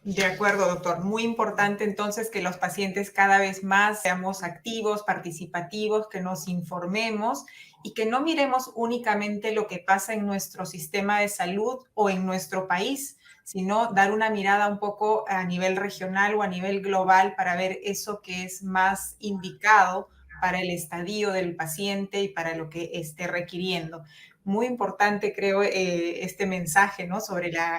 S1: De acuerdo, doctor. Muy importante entonces que los pacientes cada vez más seamos activos, participativos, que nos informemos y que no miremos únicamente lo que pasa en nuestro sistema de salud o en nuestro país, sino dar una mirada un poco a nivel regional o a nivel global para ver eso que es más indicado para el estadio del paciente y para lo que esté requiriendo. Muy importante, creo, este mensaje, ¿no?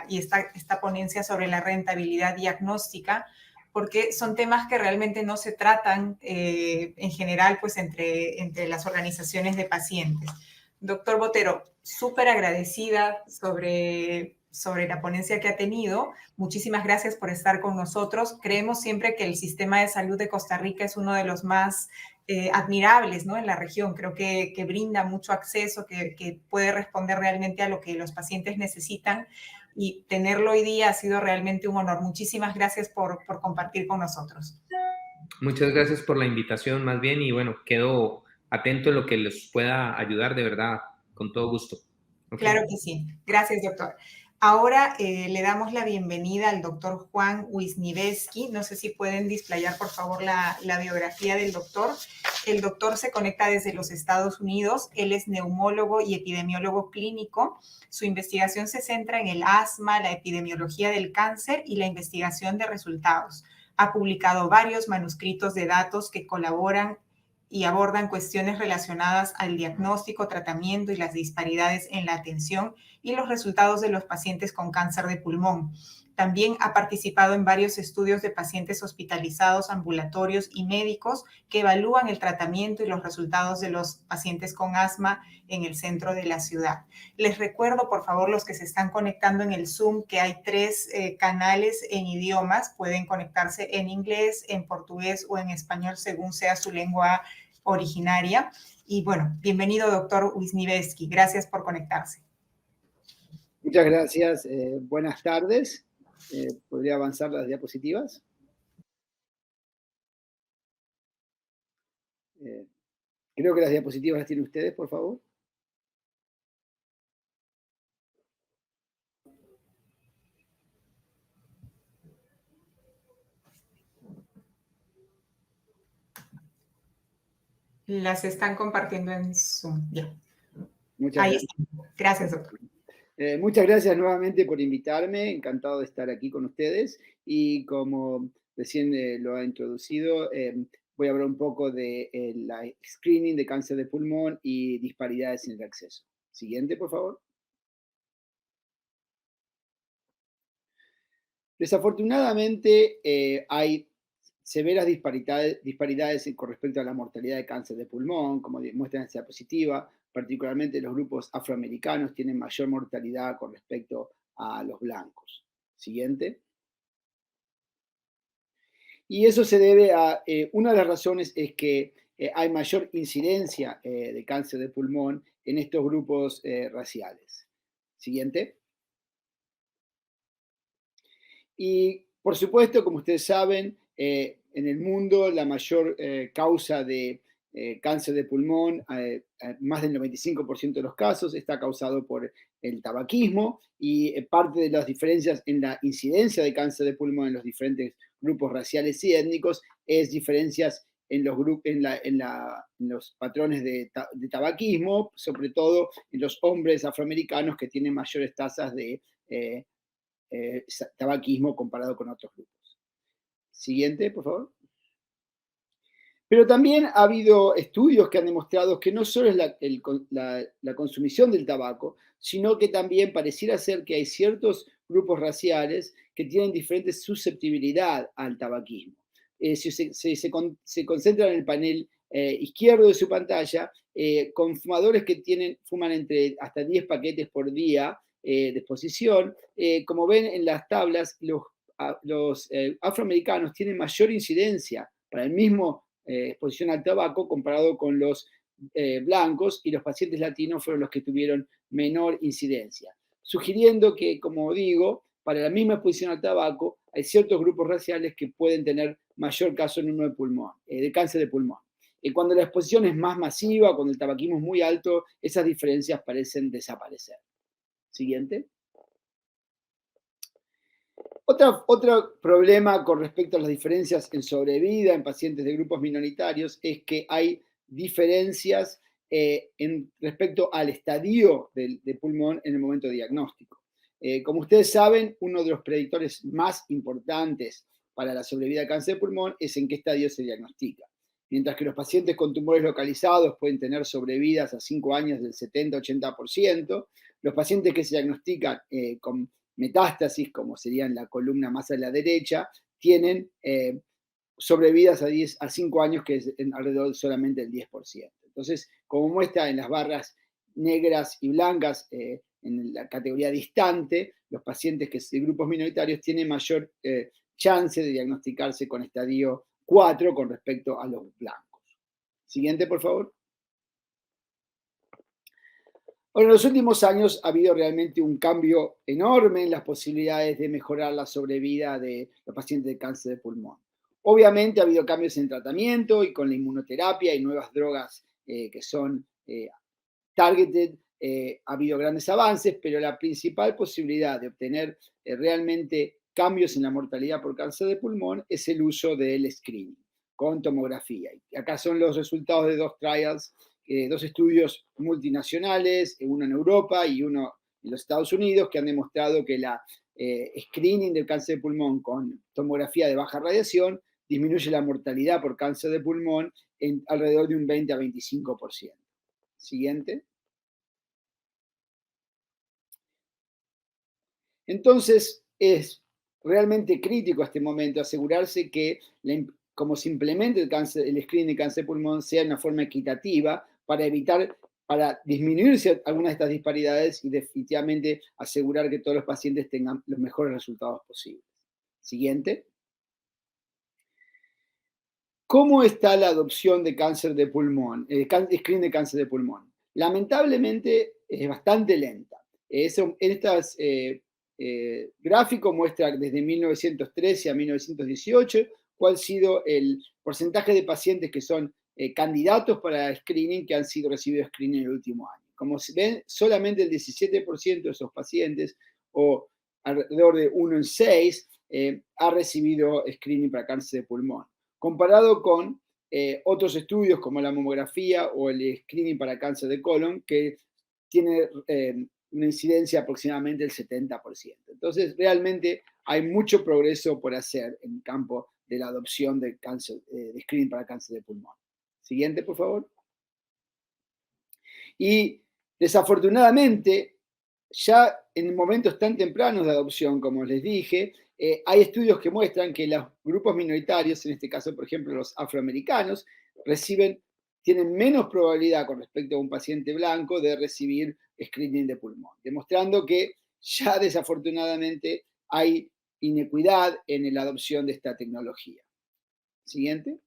S1: Y esta ponencia sobre la rentabilidad diagnóstica, porque son temas que realmente no se tratan en general, pues, entre las organizaciones de pacientes. Doctor Botero, súper agradecida sobre la ponencia que ha tenido. Muchísimas gracias por estar con nosotros. Creemos siempre que el sistema de salud de Costa Rica es uno de los más admirables, ¿no? En la región. Creo que brinda mucho acceso, que puede responder realmente a lo que los pacientes necesitan, y tenerlo hoy día ha sido realmente un honor. Muchísimas gracias por compartir con nosotros.
S3: Muchas gracias por la invitación, más bien, y bueno, quedo atento en lo que les pueda ayudar, de verdad, con todo gusto. Okay.
S1: Claro que sí. Gracias, doctor. Ahora le damos la bienvenida al doctor Juan Wisniewski. No sé si pueden displayar, por favor, la biografía del doctor. El doctor se conecta desde los Estados Unidos. Él es neumólogo y epidemiólogo clínico. Su investigación se centra en el asma, la epidemiología del cáncer y la investigación de resultados. Ha publicado varios manuscritos de datos que colaboran y abordan cuestiones relacionadas al diagnóstico, tratamiento y las disparidades en la atención y los resultados de los pacientes con cáncer de pulmón. También ha participado en varios estudios de pacientes hospitalizados, ambulatorios y médicos que evalúan el tratamiento y los resultados de los pacientes con asma en el centro de la ciudad. Les recuerdo, por favor, los que se están conectando en el Zoom, que hay 3 canales en idiomas. Pueden conectarse en inglés, en portugués o en español, según sea su lengua originaria. Y bueno, bienvenido, doctor Wisniewski. Gracias por conectarse.
S4: Muchas gracias. Buenas tardes. ¿Podría avanzar las diapositivas? Creo que las diapositivas las tienen ustedes, por favor.
S1: Las están compartiendo en Zoom. Ya.
S4: Muchas gracias.
S1: Gracias, doctor.
S4: Muchas gracias nuevamente por invitarme. Encantado de estar aquí con ustedes. Y como recién lo ha introducido, voy a hablar un poco de la screening de cáncer de pulmón y disparidades en el acceso. Siguiente, por favor. Desafortunadamente, hay severas disparidades con respecto a la mortalidad de cáncer de pulmón, como muestra esta diapositiva. Particularmente los grupos afroamericanos tienen mayor mortalidad con respecto a los blancos. Siguiente. Y eso se debe a, una de las razones es que hay mayor incidencia de cáncer de pulmón en estos grupos raciales. Siguiente. Y por supuesto, como ustedes saben, en el mundo la mayor causa de cáncer de pulmón, más del 95% de los casos, está causado por el tabaquismo, y parte de las diferencias en la incidencia de cáncer de pulmón en los diferentes grupos raciales y étnicos es diferencias en los patrones de tabaquismo, sobre todo en los hombres afroamericanos que tienen mayores tasas de tabaquismo comparado con otros grupos. Siguiente, por favor. Pero también ha habido estudios que han demostrado que no solo es la consumición del tabaco, sino que también pareciera ser que hay ciertos grupos raciales que tienen diferente susceptibilidad al tabaquismo. Si se concentran en el panel izquierdo de su pantalla, con fumadores que fuman entre hasta 10 paquetes por día de exposición, como ven en las tablas, los afroamericanos tienen mayor incidencia para el mismo exposición al tabaco comparado con los blancos, y los pacientes latinos fueron los que tuvieron menor incidencia, sugiriendo que, como digo, para la misma exposición al tabaco hay ciertos grupos raciales que pueden tener mayor caso número de pulmón, de cáncer de pulmón. Cuando la exposición es más masiva, cuando el tabaquismo es muy alto, esas diferencias parecen desaparecer. Siguiente. Otro problema con respecto a las diferencias en sobrevida en pacientes de grupos minoritarios es que hay diferencias respecto al estadio de pulmón en el momento diagnóstico. Como ustedes saben, uno de los predictores más importantes para la sobrevida de cáncer de pulmón es en qué estadio se diagnostica. mientras que los pacientes con tumores localizados pueden tener sobrevidas a 5 años del 70-80%, los pacientes que se diagnostican con metástasis, como sería en la columna más a la derecha, tienen sobrevidas a 5 años, que es alrededor solamente del 10%. Entonces, como muestra en las barras negras y blancas, en la categoría distante, los pacientes que de grupos minoritarios tienen mayor chance de diagnosticarse con estadio 4 con respecto a los blancos. Siguiente, por favor. Bueno, en los últimos años ha habido realmente un cambio enorme en las posibilidades de mejorar la sobrevida de los pacientes de cáncer de pulmón. Obviamente ha habido cambios en tratamiento y con la inmunoterapia y nuevas drogas que son targeted, ha habido grandes avances, pero la principal posibilidad de obtener realmente cambios en la mortalidad por cáncer de pulmón es el uso del screening con tomografía. Y acá son los resultados de 2 trials, 2 estudios multinacionales, uno en Europa y uno en los Estados Unidos, que han demostrado que la screening del cáncer de pulmón con tomografía de baja radiación disminuye la mortalidad por cáncer de pulmón en alrededor de un 20 a 25%. Siguiente. Entonces, es realmente crítico a este momento asegurarse que, como se implemente el screening de cáncer de pulmón, sea de una forma equitativa para disminuir algunas de estas disparidades y definitivamente asegurar que todos los pacientes tengan los mejores resultados posibles. Siguiente. ¿Cómo está la adopción de cáncer de pulmón, screening de cáncer de pulmón? Lamentablemente es bastante lenta. Estas gráfico muestra desde 1913 a 1918 cuál ha sido el porcentaje de pacientes que son candidatos para screening que han sido recibidos screening en el último año. Como se ven, solamente el 17% de esos pacientes, o alrededor de 1 en 6, ha recibido screening para cáncer de pulmón, comparado con otros estudios como la mamografía o el screening para cáncer de colon, que tiene una incidencia aproximadamente del 70%. Entonces, realmente hay mucho progreso por hacer en el campo de la adopción de screening para cáncer de pulmón. Siguiente, por favor. Y desafortunadamente, ya en momentos tan tempranos de adopción, como les dije, hay estudios que muestran que los grupos minoritarios, en este caso, por ejemplo, los afroamericanos, tienen menos probabilidad con respecto a un paciente blanco de recibir screening de pulmón, demostrando que ya desafortunadamente hay inequidad en la adopción de esta tecnología. Siguiente.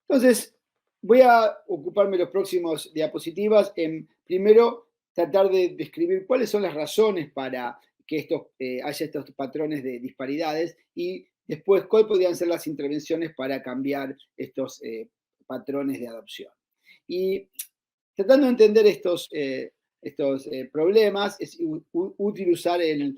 S4: Entonces, voy a ocuparme los próximos diapositivas en, primero, tratar de describir cuáles son las razones para que haya estos patrones de disparidades y después cuáles podrían ser las intervenciones para cambiar estos patrones de adopción. Y tratando de entender estos problemas, es útil usar el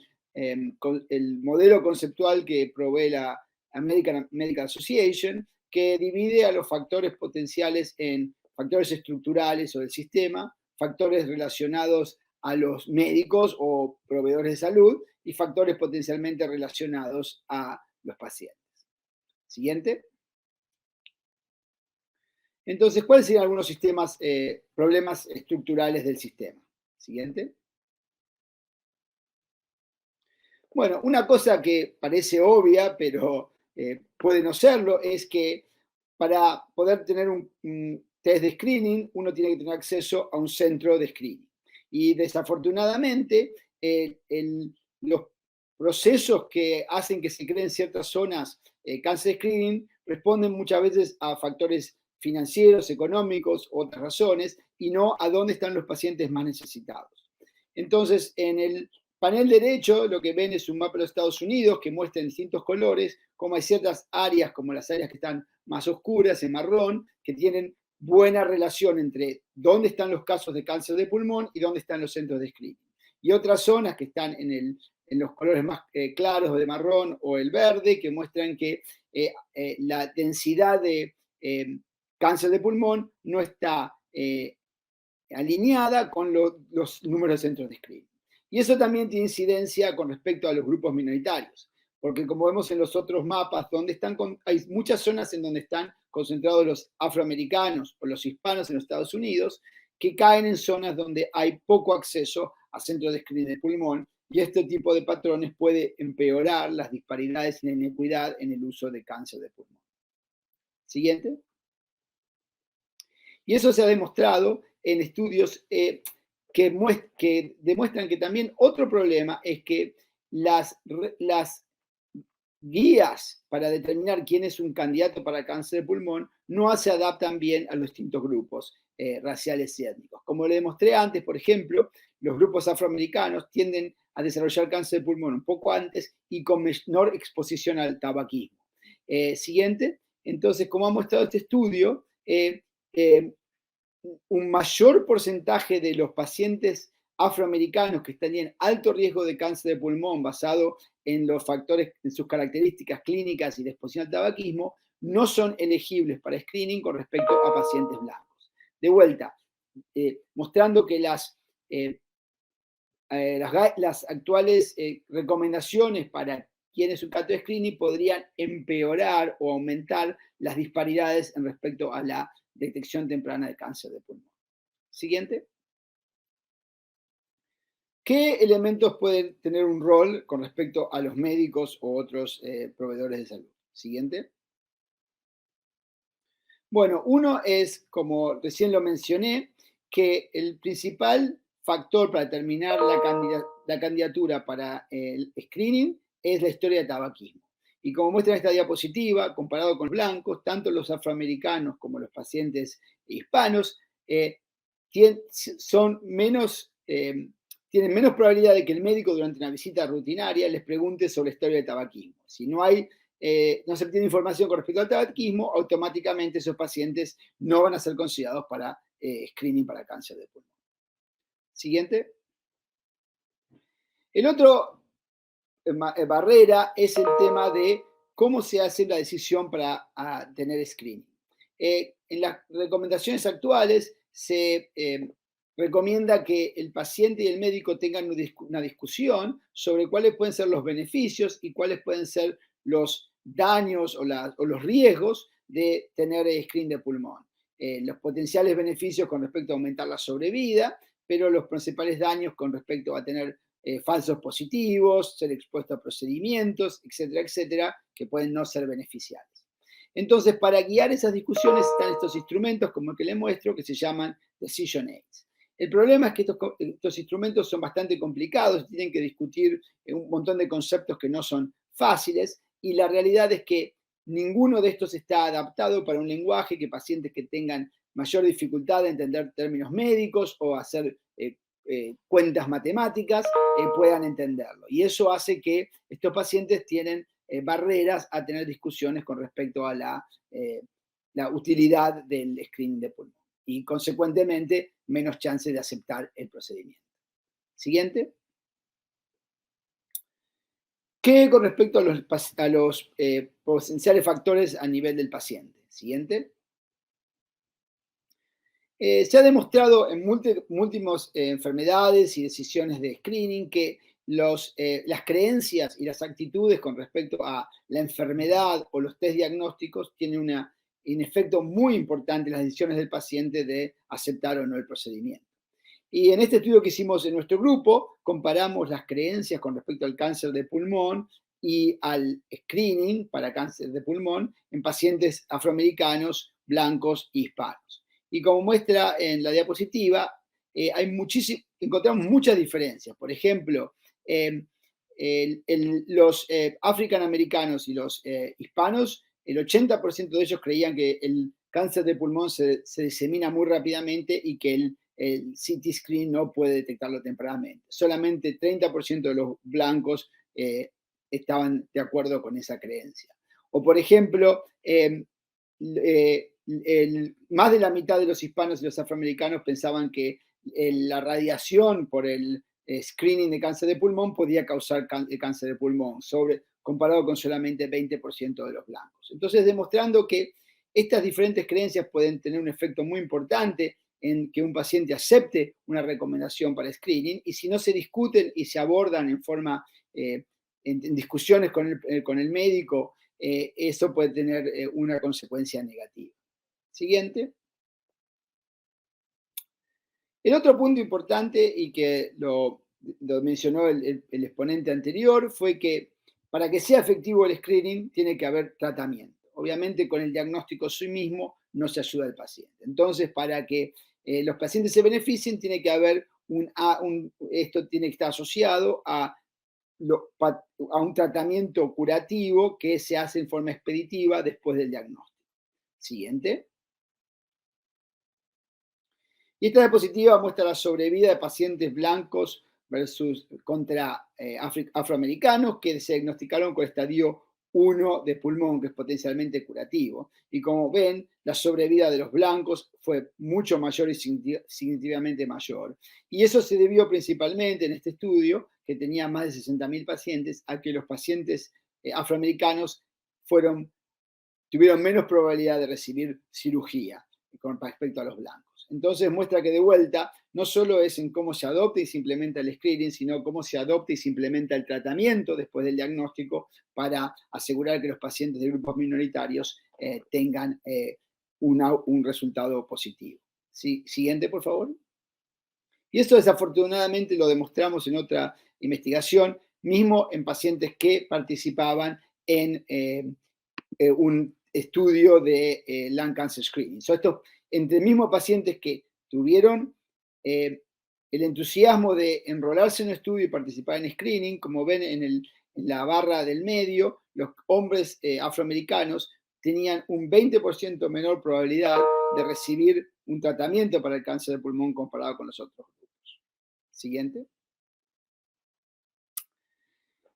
S4: modelo conceptual que provee la American Medical Association, que divide a los factores potenciales en factores estructurales o del sistema, factores relacionados a los médicos o proveedores de salud y factores potencialmente relacionados a los pacientes. Siguiente. Entonces, ¿cuáles serían algunos problemas estructurales del sistema? Siguiente. Bueno, una cosa que parece obvia, pero puede no serlo, es que para poder tener un test de screening, uno tiene que tener acceso a un centro de screening. Y desafortunadamente, los procesos que hacen que se creen ciertas zonas cáncer screening responden muchas veces a factores financieros, económicos, otras razones, y no a dónde están los pacientes más necesitados. Entonces, en el panel derecho lo que ven es un mapa de los Estados Unidos que muestra en distintos colores cómo hay ciertas áreas, como las áreas que están más oscuras, en marrón, que tienen buena relación entre dónde están los casos de cáncer de pulmón y dónde están los centros de screening. Y otras zonas que están en los colores más claros o de marrón o el verde, que muestran que la densidad de cáncer de pulmón no está alineada con los números de centros de screening. Y eso también tiene incidencia con respecto a los grupos minoritarios, porque como vemos en los otros mapas, hay muchas zonas en donde están concentrados los afroamericanos o los hispanos en los Estados Unidos, que caen en zonas donde hay poco acceso a centros de screening de pulmón, y este tipo de patrones puede empeorar las disparidades y la inequidad en el uso de cáncer de pulmón. Siguiente. Y eso se ha demostrado en estudios que demuestran que también otro problema es que las guías para determinar quién es un candidato para cáncer de pulmón no se adaptan bien a los distintos grupos raciales y étnicos. Como le demostré antes, por ejemplo, los grupos afroamericanos tienden a desarrollar cáncer de pulmón un poco antes y con menor exposición al tabaquismo. Siguiente. Entonces, como ha mostrado este estudio, un mayor porcentaje de los pacientes afroamericanos que tenían alto riesgo de cáncer de pulmón basado en los factores, en sus características clínicas y de exposición al tabaquismo, no son elegibles para screening con respecto a pacientes blancos. De vuelta, mostrando que las actuales recomendaciones para quién es un candidato de screening podrían empeorar o aumentar las disparidades en respecto a la detección temprana de cáncer de pulmón. Siguiente. ¿Qué elementos pueden tener un rol con respecto a los médicos o otros proveedores de salud? Siguiente. Bueno, uno es, como recién lo mencioné, que el principal factor para determinar la candidatura para el screening es la historia de tabaquismo. Y como muestra en esta diapositiva, comparado con los blancos, tanto los afroamericanos como los pacientes hispanos tienen menos probabilidad de que el médico durante una visita rutinaria les pregunte sobre la historia de tabaquismo. Si no se obtiene información con respecto al tabaquismo, automáticamente esos pacientes no van a ser considerados para screening para cáncer de pulmón. Siguiente. El otro barrera es el tema de cómo se hace la decisión para tener screening. En las recomendaciones actuales se recomienda que el paciente y el médico tengan una discusión sobre cuáles pueden ser los beneficios y cuáles pueden ser los daños o los riesgos de tener screening de pulmón. Los potenciales beneficios con respecto a aumentar la sobrevida, pero los principales daños con respecto a tener falsos positivos, ser expuesto a procedimientos, etcétera, etcétera, que pueden no ser beneficiables. Entonces, para guiar esas discusiones están estos instrumentos, como el que le muestro, que se llaman Decision Aids. El problema es que estos instrumentos son bastante complicados, tienen que discutir un montón de conceptos que no son fáciles, y la realidad es que ninguno de estos está adaptado para un lenguaje que pacientes que tengan mayor dificultad de entender términos médicos o hacer cuentas matemáticas puedan entenderlo. Y eso hace que estos pacientes tienen barreras a tener discusiones con respecto a la utilidad del screening de pulmón y, consecuentemente, menos chances de aceptar el procedimiento. Siguiente. ¿Qué con respecto a los potenciales factores a nivel del paciente? Siguiente. Se ha demostrado en múltiples enfermedades y decisiones de screening que las creencias y las actitudes con respecto a la enfermedad o los test diagnósticos tienen un efecto muy importante en las decisiones del paciente de aceptar o no el procedimiento. Y en este estudio que hicimos en nuestro grupo, comparamos las creencias con respecto al cáncer de pulmón y al screening para cáncer de pulmón en pacientes afroamericanos, blancos y hispanos. Y como muestra en la diapositiva, encontramos muchas diferencias. Por ejemplo, los africanoamericanos y los hispanos, el 80% de ellos creían que el cáncer de pulmón se disemina muy rápidamente y que el CT screen no puede detectarlo tempranamente. Solamente 30% de los blancos estaban de acuerdo con esa creencia. O, por ejemplo, más de la mitad de los hispanos y los afroamericanos pensaban que la radiación por el screening de cáncer de pulmón podía causar el cáncer de pulmón, comparado con solamente 20% de los blancos. Entonces, demostrando que estas diferentes creencias pueden tener un efecto muy importante en que un paciente acepte una recomendación para screening, y si no se discuten y se abordan en forma en discusiones con el médico, eso puede tener una consecuencia negativa. Siguiente. El otro punto importante y que lo mencionó el exponente anterior fue que para que sea efectivo el screening tiene que haber tratamiento. Obviamente con el diagnóstico sí mismo no se ayuda al paciente. Entonces, para que los pacientes se beneficien, tiene que haber esto tiene que estar asociado a un tratamiento curativo que se hace en forma expeditiva después del diagnóstico. Siguiente. Y esta diapositiva muestra la sobrevida de pacientes blancos contra afroamericanos que se diagnosticaron con estadio 1 de pulmón, que es potencialmente curativo. Y como ven, la sobrevida de los blancos fue mucho mayor y significativamente mayor. Y eso se debió principalmente en este estudio, que tenía más de 60.000 pacientes, a que los pacientes afroamericanos tuvieron menos probabilidad de recibir cirugía con respecto a los blancos. Entonces muestra que de vuelta no solo es en cómo se adopta y se implementa el screening, sino cómo se adopta y se implementa el tratamiento después del diagnóstico para asegurar que los pacientes de grupos minoritarios tengan un resultado positivo. ¿Sí? Siguiente, por favor. Y esto desafortunadamente lo demostramos en otra investigación, mismo en pacientes que participaban en un estudio de lung cancer screening. Estos entre mismos pacientes que tuvieron el entusiasmo de enrolarse en un estudio y participar en screening, como ven en la barra del medio, los hombres afroamericanos tenían un 20% menor probabilidad de recibir un tratamiento para el cáncer de pulmón comparado con los otros grupos. Siguiente.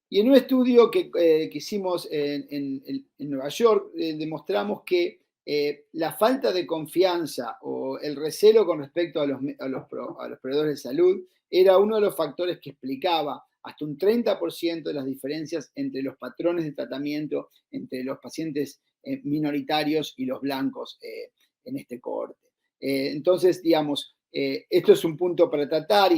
S4: Y en un estudio que hicimos en Nueva York, demostramos que la falta de confianza o el recelo con respecto a los proveedores de salud era uno de los factores que explicaba hasta un 30% de las diferencias entre los patrones de tratamiento entre los pacientes minoritarios y los blancos en este cohorte. Entonces, digamos, esto es un punto para tratar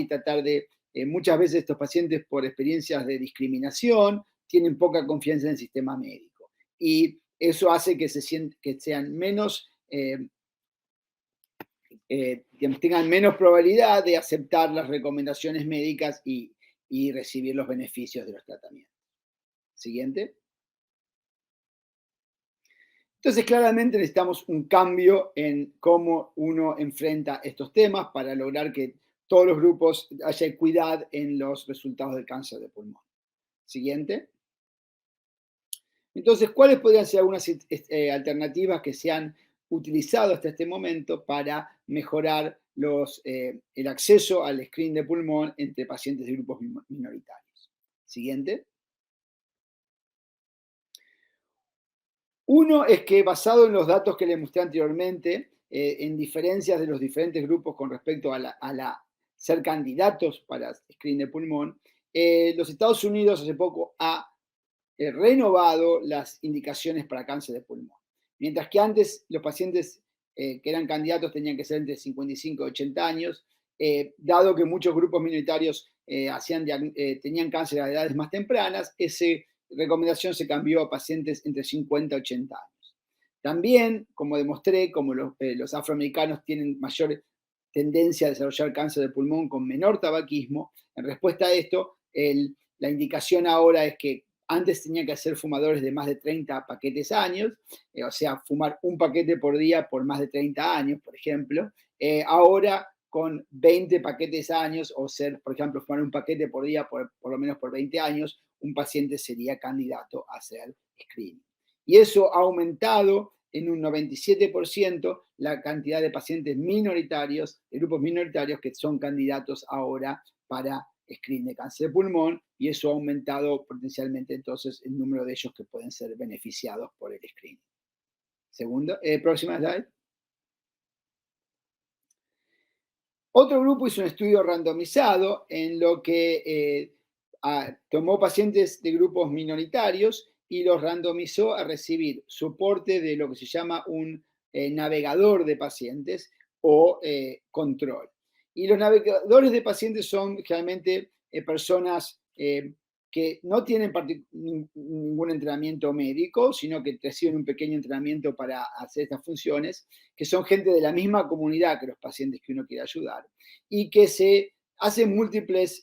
S4: de... muchas veces estos pacientes, por experiencias de discriminación, tienen poca confianza en el sistema médico. Y eso hace que sean menos, tengan menos probabilidad de aceptar las recomendaciones médicas y recibir los beneficios de los tratamientos. Siguiente. Entonces, claramente necesitamos un cambio en cómo uno enfrenta estos temas para lograr que todos los grupos haya equidad en los resultados del cáncer de pulmón. Siguiente. Entonces, ¿cuáles podrían ser algunas alternativas que se han utilizado hasta este momento para mejorar el acceso al screening de pulmón entre pacientes de grupos minoritarios? Siguiente. Uno es que, basado en los datos que les mostré anteriormente, en diferencias de los diferentes grupos con respecto a ser candidatos para screening de pulmón, los Estados Unidos hace poco ha renovado las indicaciones para cáncer de pulmón. Mientras que antes los pacientes que eran candidatos tenían que ser entre 55 y 80 años, dado que muchos grupos minoritarios tenían cáncer a edades más tempranas, esa recomendación se cambió a pacientes entre 50 y 80 años. También, como demostré, como los afroamericanos tienen mayor tendencia a desarrollar cáncer de pulmón con menor tabaquismo, en respuesta a esto, la indicación ahora es que antes tenían que ser fumadores de más de 30 paquetes años, o sea, fumar un paquete por día por más de 30 años, por ejemplo. Ahora, con 20 paquetes años, o por ejemplo, fumar un paquete por día por lo menos por 20 años, un paciente sería candidato a hacer screening. Y eso ha aumentado en un 97% la cantidad de pacientes minoritarios, de grupos minoritarios que son candidatos ahora para screening de cáncer de pulmón, y eso ha aumentado potencialmente entonces el número de ellos que pueden ser beneficiados por el screening. Próxima slide. Otro grupo hizo un estudio randomizado en lo que tomó pacientes de grupos minoritarios y los randomizó a recibir soporte de lo que se llama un navegador de pacientes o control. Y los navegadores de pacientes son generalmente personas que no tienen ningún entrenamiento médico, sino que reciben un pequeño entrenamiento para hacer estas funciones, que son gente de la misma comunidad que los pacientes que uno quiere ayudar, y que se hacen múltiples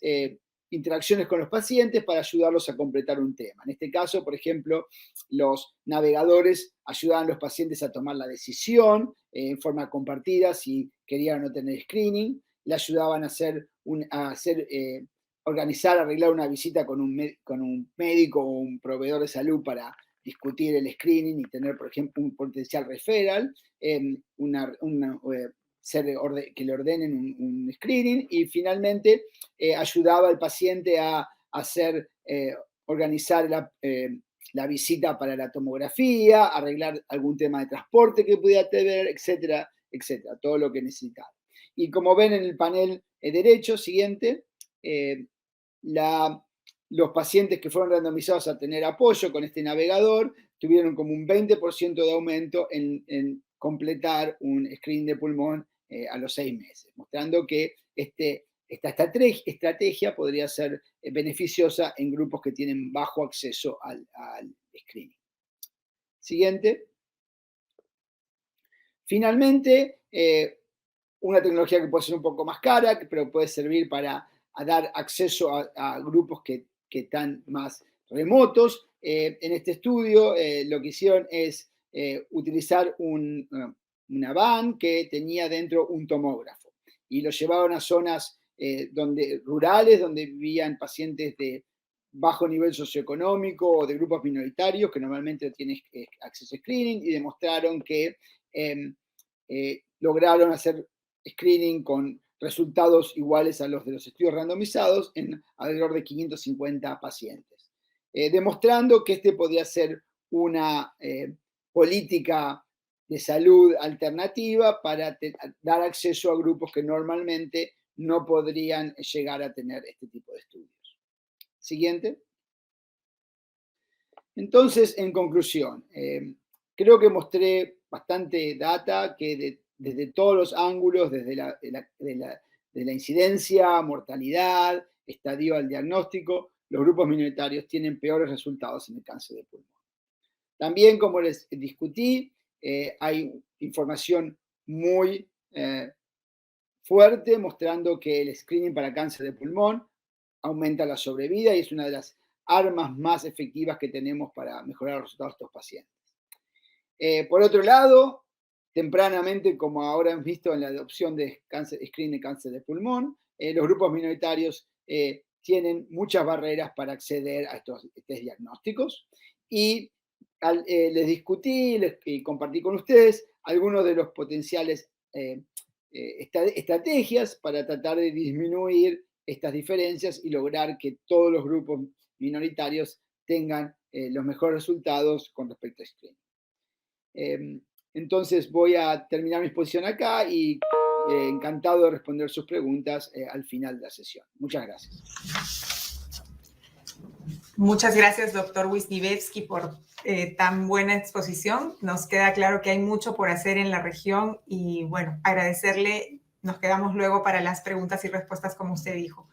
S4: interacciones con los pacientes para ayudarlos a completar un tema. En este caso, por ejemplo, los navegadores ayudaban a los pacientes a tomar la decisión en forma compartida si querían o no tener screening, le ayudaban a organizar, arreglar una visita con un médico o un proveedor de salud para discutir el screening y tener, por ejemplo, un potencial referral, que le ordenen un screening, y finalmente ayudaba al paciente a organizar la visita para la tomografía, arreglar algún tema de transporte que pudiera tener, etcétera, etcétera, todo lo que necesitaba. Y como ven en el panel derecho, siguiente, los pacientes que fueron randomizados a tener apoyo con este navegador tuvieron como un 20% de aumento en completar un screening de pulmón a los 6 meses, mostrando que esta estrategia podría ser beneficiosa en grupos que tienen bajo acceso al screening. Siguiente. Finalmente, una tecnología que puede ser un poco más cara, pero puede servir para dar acceso a grupos que están más remotos. En este estudio lo que hicieron es utilizar una van que tenía dentro un tomógrafo y lo llevaron a zonas rurales donde vivían pacientes de bajo nivel socioeconómico o de grupos minoritarios que normalmente tienen acceso a screening, y demostraron que lograron hacer screening con resultados iguales a los de los estudios randomizados en alrededor de 550 pacientes, demostrando que podría ser una política de salud alternativa para dar acceso a grupos que normalmente no podrían llegar a tener este tipo de estudios. Siguiente. Entonces, en conclusión, creo que mostré bastante data que desde todos los ángulos, desde la incidencia, mortalidad, estadio al diagnóstico, los grupos minoritarios tienen peores resultados en el cáncer de pulmón. También, como les discutí, hay información muy fuerte mostrando que el screening para cáncer de pulmón aumenta la sobrevida y es una de las armas más efectivas que tenemos para mejorar los resultados de estos pacientes. Por otro lado, tempranamente, como ahora hemos visto en la adopción de screening de cáncer de pulmón, los grupos minoritarios tienen muchas barreras para acceder a estos test diagnósticos, y les discutí y compartí con ustedes algunos de los potenciales estrategias para tratar de disminuir estas diferencias y lograr que todos los grupos minoritarios tengan los mejores resultados con respecto a screening. Entonces voy a terminar mi exposición acá y encantado de responder sus preguntas al final de la sesión. Muchas gracias.
S1: Muchas gracias, doctor Wisniewski, por tan buena exposición. Nos queda claro que hay mucho por hacer en la región y, bueno, agradecerle. Nos quedamos luego para las preguntas y respuestas, como usted dijo.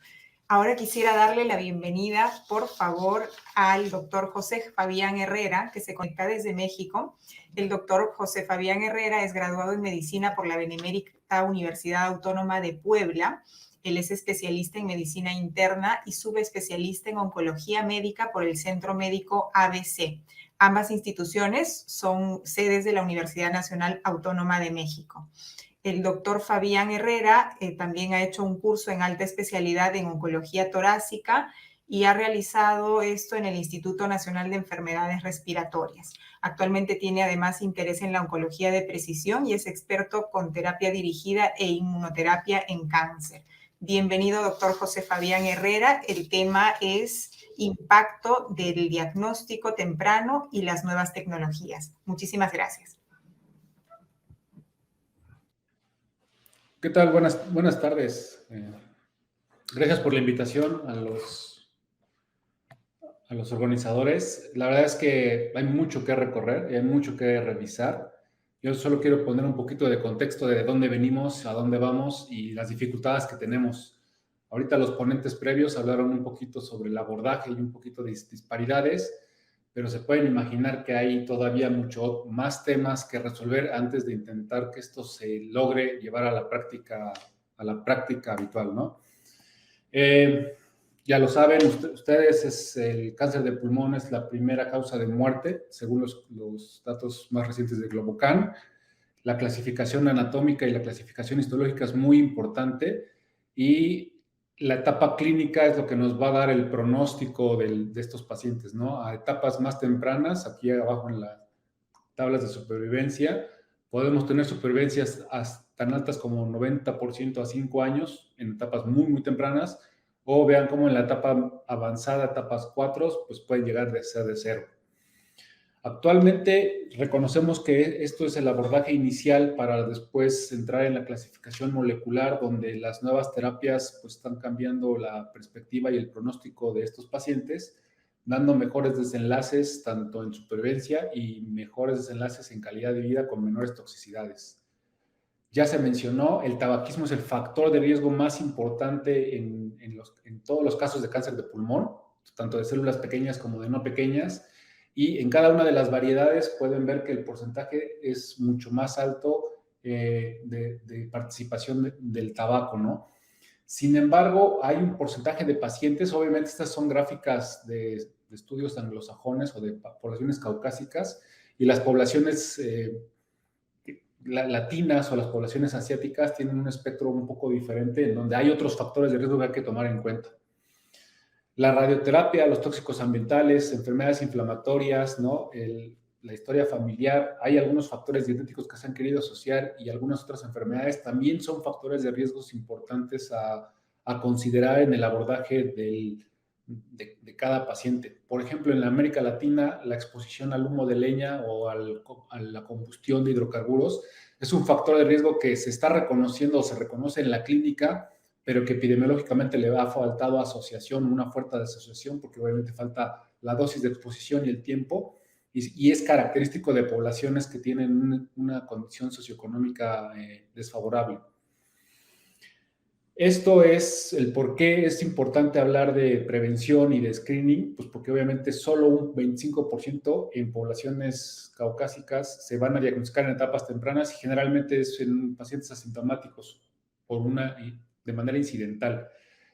S1: Ahora quisiera darle la bienvenida, por favor, al doctor José Fabián Herrera, que se conecta desde México. El doctor José Fabián Herrera es graduado en medicina por la Benemérita Universidad Autónoma de Puebla. Él es especialista en medicina interna y subespecialista en oncología médica por el Centro Médico ABC. Ambas instituciones son sedes de la Universidad Nacional Autónoma de México. El doctor Fabián Herrera también ha hecho un curso en alta especialidad en oncología torácica y ha realizado esto en el Instituto Nacional de Enfermedades Respiratorias. Actualmente tiene además interés en la oncología de precisión y es experto con terapia dirigida e inmunoterapia en cáncer. Bienvenido, doctor José Fabián Herrera. El tema es impacto del diagnóstico temprano y las nuevas tecnologías. Muchísimas gracias.
S5: ¿Qué tal? Buenas tardes. Gracias por la invitación a los organizadores. La verdad es que hay mucho que recorrer y hay mucho que revisar. Yo solo quiero poner un poquito de contexto de dónde venimos, a dónde vamos y las dificultades que tenemos Ahorita los ponentes previos hablaron un poquito sobre el abordaje y un poquito de disparidades, pero se pueden imaginar que hay todavía mucho más temas que resolver antes de intentar que esto se logre llevar a la práctica habitual, ¿no? Ya lo saben ustedes, el cáncer de pulmón es la primera causa de muerte, según los datos más recientes de Globocan. La clasificación anatómica y la clasificación histológica es muy importante y la etapa clínica es lo que nos va a dar el pronóstico de estos pacientes, ¿no? A etapas más tempranas, aquí abajo en las tablas de supervivencia, podemos tener supervivencias tan altas como 90% a 5 años en etapas muy, muy tempranas, o vean cómo en la etapa avanzada, etapas 4, pues pueden llegar a ser de 0. Actualmente reconocemos que esto es el abordaje inicial para después entrar en la clasificación molecular, donde las nuevas terapias pues, están cambiando la perspectiva y el pronóstico de estos pacientes, dando mejores desenlaces tanto en supervivencia y mejores desenlaces en calidad de vida con menores toxicidades. Ya se mencionó, el tabaquismo es el factor de riesgo más importante en todos los casos de cáncer de pulmón, tanto de células pequeñas como de no pequeñas, y en cada una de las variedades pueden ver que el porcentaje es mucho más alto de participación del tabaco, ¿no? Sin embargo, hay un porcentaje de pacientes, obviamente estas son gráficas de estudios anglosajones o de poblaciones caucásicas, y las poblaciones latinas o las poblaciones asiáticas tienen un espectro un poco diferente, en donde hay otros factores de riesgo que hay que tomar en cuenta. La radioterapia, los tóxicos ambientales, enfermedades inflamatorias, ¿no? La historia familiar, hay algunos factores dietéticos que se han querido asociar y algunas otras enfermedades también son factores de riesgos importantes a considerar en el abordaje de cada paciente. Por ejemplo, en la América Latina, la exposición al humo de leña o a la combustión de hidrocarburos es un factor de riesgo que se está reconociendo o se reconoce en la clínica, pero que epidemiológicamente le ha faltado asociación, una fuerte asociación, porque obviamente falta la dosis de exposición y el tiempo, y es característico de poblaciones que tienen una condición socioeconómica desfavorable. Esto es el por qué es importante hablar de prevención y de screening, pues porque obviamente solo un 25% en poblaciones caucásicas se van a diagnosticar en etapas tempranas y generalmente es en pacientes asintomáticos de manera incidental.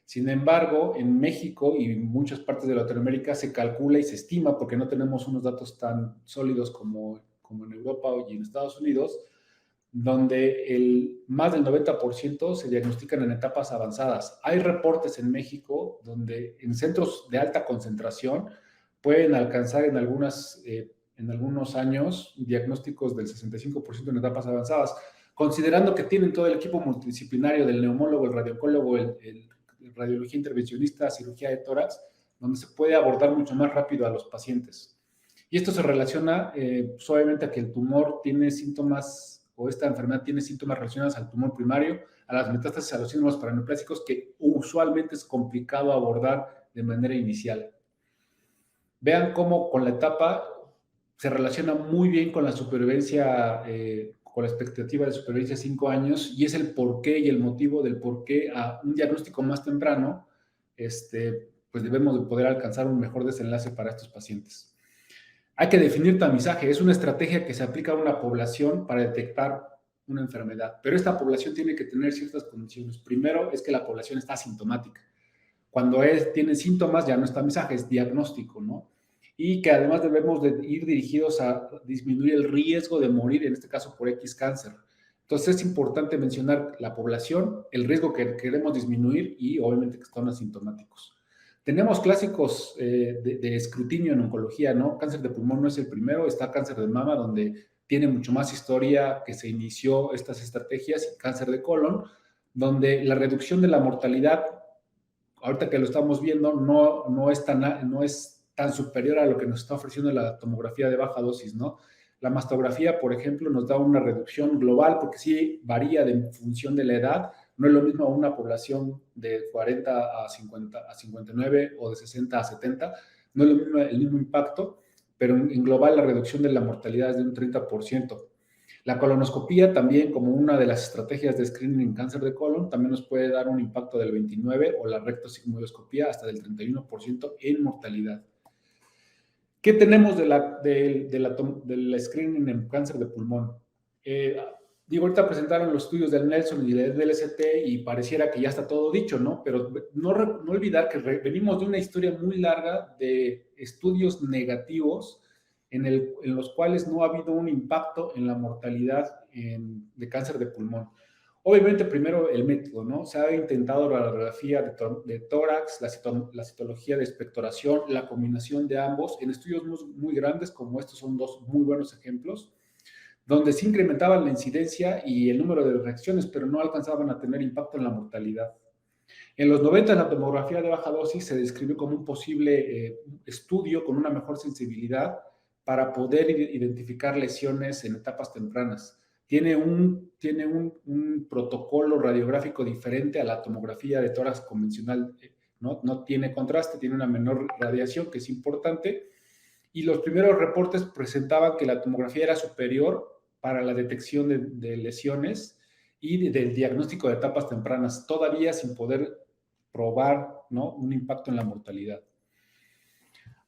S5: Sin embargo, en México y en muchas partes de Latinoamérica se calcula y se estima, porque no tenemos unos datos tan sólidos como en Europa y en Estados Unidos, donde más del 90% se diagnostican en etapas avanzadas. Hay reportes en México donde en centros de alta concentración pueden alcanzar en algunos años diagnósticos del 65% en etapas avanzadas, considerando que tienen todo el equipo multidisciplinario del neumólogo, el radiooncólogo, el radiología intervencionista, cirugía de tórax, donde se puede abordar mucho más rápido a los pacientes. Y esto se relaciona obviamente a que el tumor tiene síntomas o esta enfermedad tiene síntomas relacionados al tumor primario, a las metástasis, a los síndromes paraneoplásicos que usualmente es complicado abordar de manera inicial. Vean cómo con la etapa se relaciona muy bien con la supervivencia, con la expectativa de supervivencia de 5 años, y es el porqué y el motivo del porqué a un diagnóstico más temprano, pues debemos de poder alcanzar un mejor desenlace para estos pacientes. Hay que definir tamizaje, es una estrategia que se aplica a una población para detectar una enfermedad, pero esta población tiene que tener ciertas condiciones. Primero es que la población está asintomática. Cuando tiene síntomas ya no es tamizaje, es diagnóstico, ¿no? Y que además debemos de ir dirigidos a disminuir el riesgo de morir, en este caso por X cáncer. Entonces es importante mencionar la población, el riesgo que queremos disminuir y obviamente que están asintomáticos. Tenemos clásicos de escrutinio en oncología, ¿no? Cáncer de pulmón no es el primero, está cáncer de mama, donde tiene mucho más historia que se inició estas estrategias, y cáncer de colon, donde la reducción de la mortalidad, ahorita que lo estamos viendo, no es tan superior a lo que nos está ofreciendo la tomografía de baja dosis, ¿no? La mastografía, por ejemplo, nos da una reducción global, porque sí varía en función de la edad. No es lo mismo a una población de 40 a 59 o de 60 a 70, no es el mismo impacto, pero en global la reducción de la mortalidad es de un 30%. La colonoscopía también, como una de las estrategias de screening en cáncer de colon, también nos puede dar un impacto del 29% o la rectosigmoidoscopía hasta del 31% en mortalidad. ¿Qué tenemos del screening en cáncer de pulmón? Ahorita presentaron los estudios del Nelson y del DLST y pareciera que ya está todo dicho, ¿no? Pero no olvidar que venimos de una historia muy larga de estudios negativos en los cuales no ha habido un impacto en la mortalidad de cáncer de pulmón. Obviamente, primero el método, ¿no? Se ha intentado la radiografía de tórax, la citología de expectoración, la combinación de ambos en estudios muy grandes, como estos son dos muy buenos ejemplos, donde se incrementaba la incidencia y el número de reacciones, pero no alcanzaban a tener impacto en la mortalidad. En los 90, la tomografía de baja dosis se describió como un posible estudio con una mejor sensibilidad para poder identificar lesiones en etapas tempranas. Tiene un protocolo radiográfico diferente a la tomografía de tórax convencional, no tiene contraste, tiene una menor radiación, que es importante, y los primeros reportes presentaban que la tomografía era superior para la detección de lesiones y del diagnóstico de etapas tempranas, todavía sin poder probar, ¿no?, un impacto en la mortalidad.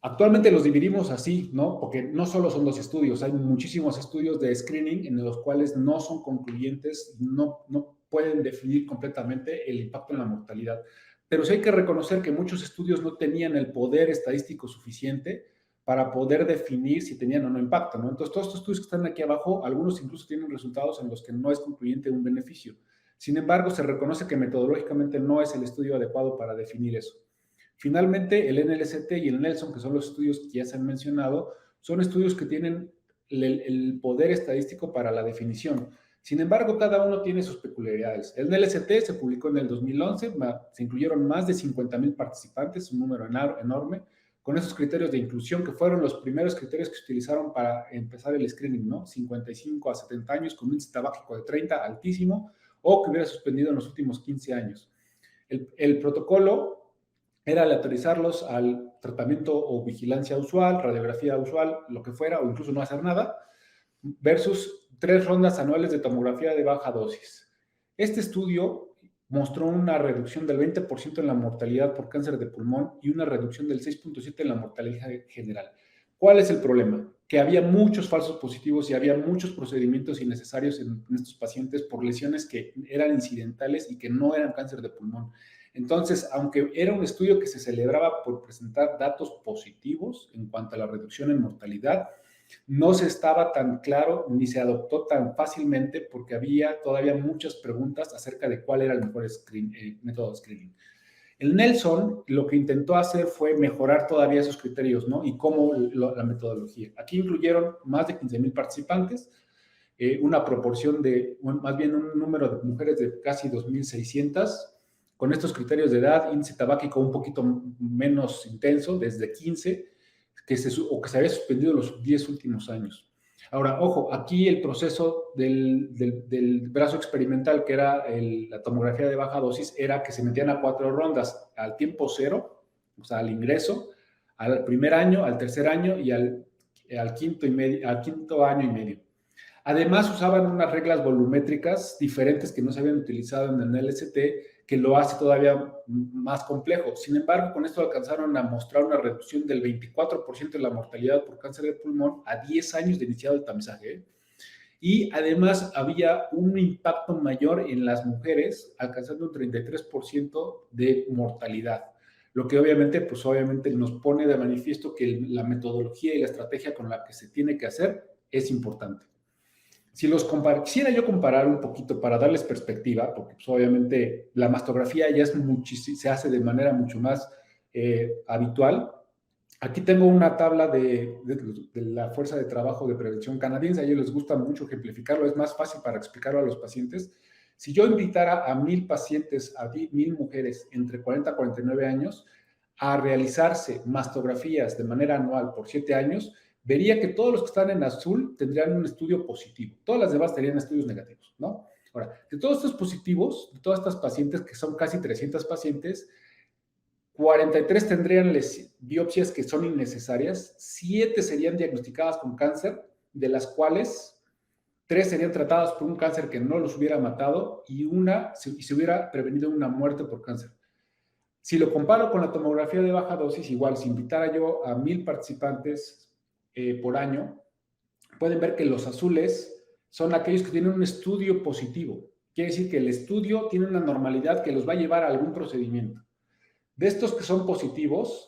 S5: Actualmente los dividimos así, ¿no? Porque no solo son dos estudios, hay muchísimos estudios de screening en los cuales no son concluyentes, no pueden definir completamente el impacto en la mortalidad. Pero sí hay que reconocer que muchos estudios no tenían el poder estadístico suficiente para poder definir si tenían o no impacto, ¿no? Entonces, todos estos estudios que están aquí abajo, algunos incluso tienen resultados en los que no es concluyente un beneficio. Sin embargo, se reconoce que metodológicamente no es el estudio adecuado para definir eso. Finalmente, el NLST y el Nelson, que son los estudios que ya se han mencionado, son estudios que tienen el poder estadístico para la definición. Sin embargo, cada uno tiene sus peculiaridades. El NLST se publicó en el 2011, se incluyeron más de 50,000 participantes, un número enorme, con esos criterios de inclusión que fueron los primeros criterios que se utilizaron para empezar el screening, ¿no? 55 a 70 años con un índice tabáquico de 30, altísimo, o que hubiera suspendido en los últimos 15 años. El protocolo era aleatorizarlos al tratamiento o vigilancia usual, radiografía usual, lo que fuera, o incluso no hacer nada, versus 3 rondas anuales de tomografía de baja dosis. Este estudio mostró una reducción del 20% en la mortalidad por cáncer de pulmón y una reducción del 6.7% en la mortalidad general. ¿Cuál es el problema? Que había muchos falsos positivos y había muchos procedimientos innecesarios en estos pacientes por lesiones que eran incidentales y que no eran cáncer de pulmón. Entonces, aunque era un estudio que se celebraba por presentar datos positivos en cuanto a la reducción en mortalidad, no se estaba tan claro ni se adoptó tan fácilmente porque había todavía muchas preguntas acerca de cuál era el mejor método de screening. El Nelson lo que intentó hacer fue mejorar todavía esos criterios, ¿no? Y cómo la metodología. Aquí incluyeron más de 15,000 participantes, una proporción más bien un número de mujeres de casi 2,600, con estos criterios de edad, índice tabáquico un poquito menos intenso, desde 15, que se había suspendido los 10 últimos años. Ahora, ojo, aquí el proceso del brazo experimental, que era la tomografía de baja dosis, era que se metían a 4 rondas, al tiempo 0, o sea, al ingreso, al primer año, al tercer año y al quinto año y medio. Además, usaban unas reglas volumétricas diferentes que no se habían utilizado en el NLST, que lo hace todavía más complejo. Sin embargo, con esto alcanzaron a mostrar una reducción del 24% de la mortalidad por cáncer de pulmón a 10 años de iniciado el tamizaje. Y además había un impacto mayor en las mujeres, alcanzando un 33% de mortalidad. Lo que obviamente nos pone de manifiesto que la metodología y la estrategia con la que se tiene que hacer es importante. Si quisiera yo comparar un poquito para darles perspectiva, porque pues, obviamente la mastografía ya se hace de manera mucho más habitual. Aquí tengo una tabla de la Fuerza de Trabajo de Prevención canadiense. A ellos les gusta mucho ejemplificarlo, es más fácil para explicarlo a los pacientes. Si yo invitara a 1,000 pacientes, a 1,000 mujeres entre 40 y 49 años a realizarse mastografías de manera anual por 7 años, vería que todos los que están en azul tendrían un estudio positivo. Todas las demás tendrían estudios negativos, ¿no? Ahora, de todos estos positivos, de todas estas pacientes, que son casi 300 pacientes, 43 tendrían biopsias que son innecesarias, 7 serían diagnosticadas con cáncer, de las cuales 3 serían tratados por un cáncer que no los hubiera matado y se hubiera prevenido una muerte por cáncer. Si lo comparo con la tomografía de baja dosis, igual, si invitara yo a 1000 participantes por año, pueden ver que los azules son aquellos que tienen un estudio positivo. Quiere decir que el estudio tiene una normalidad que los va a llevar a algún procedimiento. De estos que son positivos,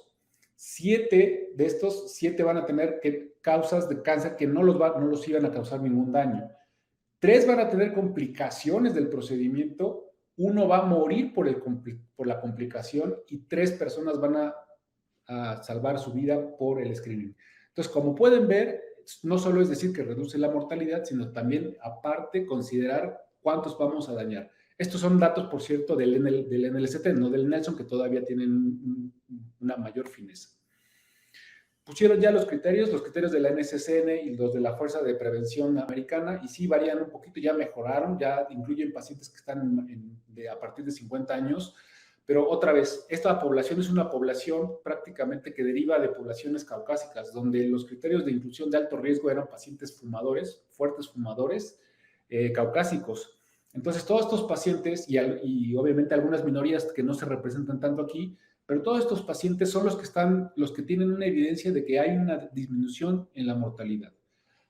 S5: 7 de estos, 7 van a tener causas de cáncer que no los iban a causar ningún daño. 3 van a tener complicaciones del procedimiento, 1 va a morir por la complicación y 3 personas van a salvar su vida por el screening. Entonces, como pueden ver, no solo es decir que reduce la mortalidad, sino también, aparte, considerar cuántos vamos a dañar. Estos son datos, por cierto, del NLST, no del Nelson, que todavía tienen una mayor fineza. Pusieron ya los criterios de la NSCN y los de la Fuerza de Prevención Americana, y sí varían un poquito, ya mejoraron, ya incluyen pacientes que están a partir de 50 años, pero otra vez, esta población es una población prácticamente que deriva de poblaciones caucásicas, donde los criterios de inclusión de alto riesgo eran pacientes fumadores, fuertes fumadores, caucásicos. Entonces, todos estos pacientes, y obviamente algunas minorías que no se representan tanto aquí, pero todos estos pacientes son los que tienen una evidencia de que hay una disminución en la mortalidad.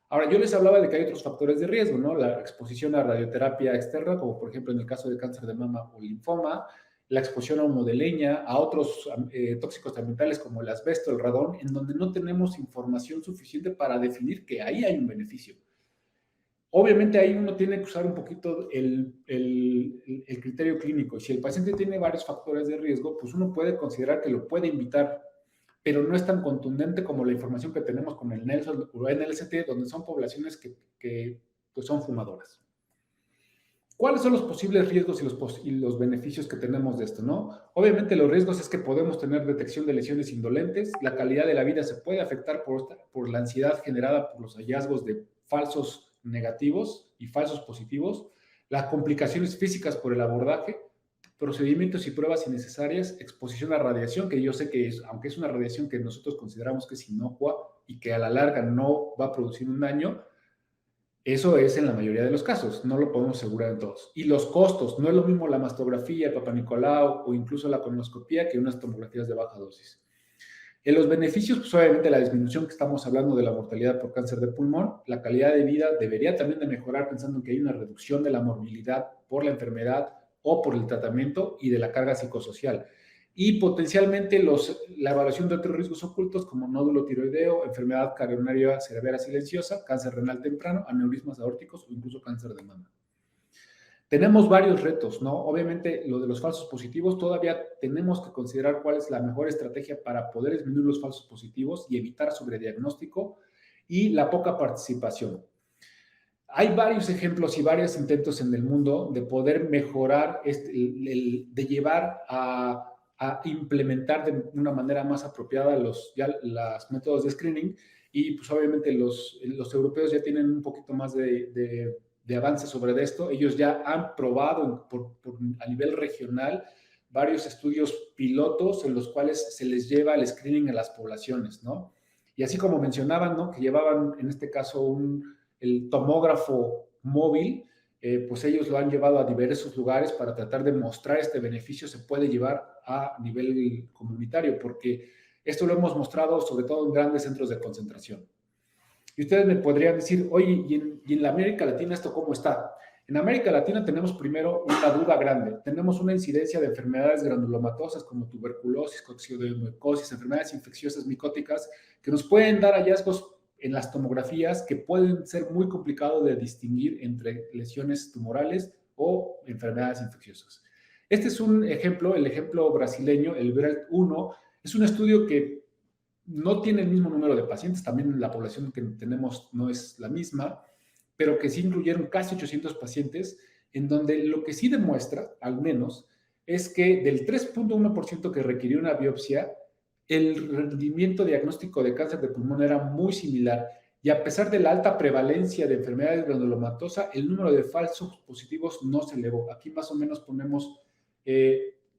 S5: Ahora, yo les hablaba de que hay otros factores de riesgo, ¿no? La exposición a radioterapia externa, como por ejemplo en el caso de cáncer de mama o linfoma, la exposición a humo de leña, a otros tóxicos ambientales como el asbesto, el radón, en donde no tenemos información suficiente para definir que ahí hay un beneficio. Obviamente ahí uno tiene que usar un poquito el criterio clínico. Y si el paciente tiene varios factores de riesgo, pues uno puede considerar que lo puede invitar, pero no es tan contundente como la información que tenemos con el Nelson o NLST, donde son poblaciones que pues son fumadoras. ¿Cuáles son los posibles riesgos y los beneficios que tenemos de esto, no? Obviamente los riesgos es que podemos tener detección de lesiones indolentes, la calidad de la vida se puede afectar por la ansiedad generada por los hallazgos de falsos negativos y falsos positivos, las complicaciones físicas por el abordaje, procedimientos y pruebas innecesarias, exposición a radiación, que yo sé que aunque es una radiación que nosotros consideramos que es inocua y que a la larga no va a producir un daño, eso es en la mayoría de los casos, no lo podemos asegurar en todos. Y los costos, no es lo mismo la mastografía, el Papa Nicolau o incluso la colonoscopía que unas tomografías de baja dosis. En los beneficios, pues obviamente la disminución que estamos hablando de la mortalidad por cáncer de pulmón, la calidad de vida debería también de mejorar pensando en que hay una reducción de la morbilidad por la enfermedad o por el tratamiento y de la carga psicosocial. Y potencialmente la evaluación de otros riesgos ocultos como nódulo tiroideo, enfermedad coronaria severa silenciosa, cáncer renal temprano, aneurismas aórticos o incluso cáncer de mama. Tenemos varios retos, ¿no? Obviamente, lo de los falsos positivos, todavía tenemos que considerar cuál es la mejor estrategia para poder disminuir los falsos positivos y evitar sobrediagnóstico y la poca participación. Hay varios ejemplos y varios intentos en el mundo de poder mejorar, de llevar a implementar de una manera más apropiada los métodos de screening y pues obviamente los europeos ya tienen un poquito más de avance sobre esto. Ellos ya han probado a nivel regional varios estudios pilotos en los cuales se les lleva el screening a las poblaciones, ¿no? Y así como mencionaban, ¿no? Que llevaban en este caso el tomógrafo móvil, pues ellos lo han llevado a diversos lugares para tratar de mostrar este beneficio se puede llevar a nivel comunitario, porque esto lo hemos mostrado sobre todo en grandes centros de concentración. Y ustedes me podrían decir, oye, ¿y en la América Latina esto cómo está? En América Latina tenemos primero una duda grande. Tenemos una incidencia de enfermedades granulomatosas como tuberculosis, coccidioidomicosis, enfermedades infecciosas micóticas, que nos pueden dar hallazgos en las tomografías que pueden ser muy complicados de distinguir entre lesiones tumorales o enfermedades infecciosas. Este es un ejemplo, el ejemplo brasileño, el BRELT-1, es un estudio que no tiene el mismo número de pacientes, también la población que tenemos no es la misma, pero que sí incluyeron casi 800 pacientes, en donde lo que sí demuestra, al menos, es que del 3.1% que requirió una biopsia, el rendimiento diagnóstico de cáncer de pulmón era muy similar y a pesar de la alta prevalencia de enfermedades granulomatosa, el número de falsos positivos no se elevó. Aquí más o menos ponemos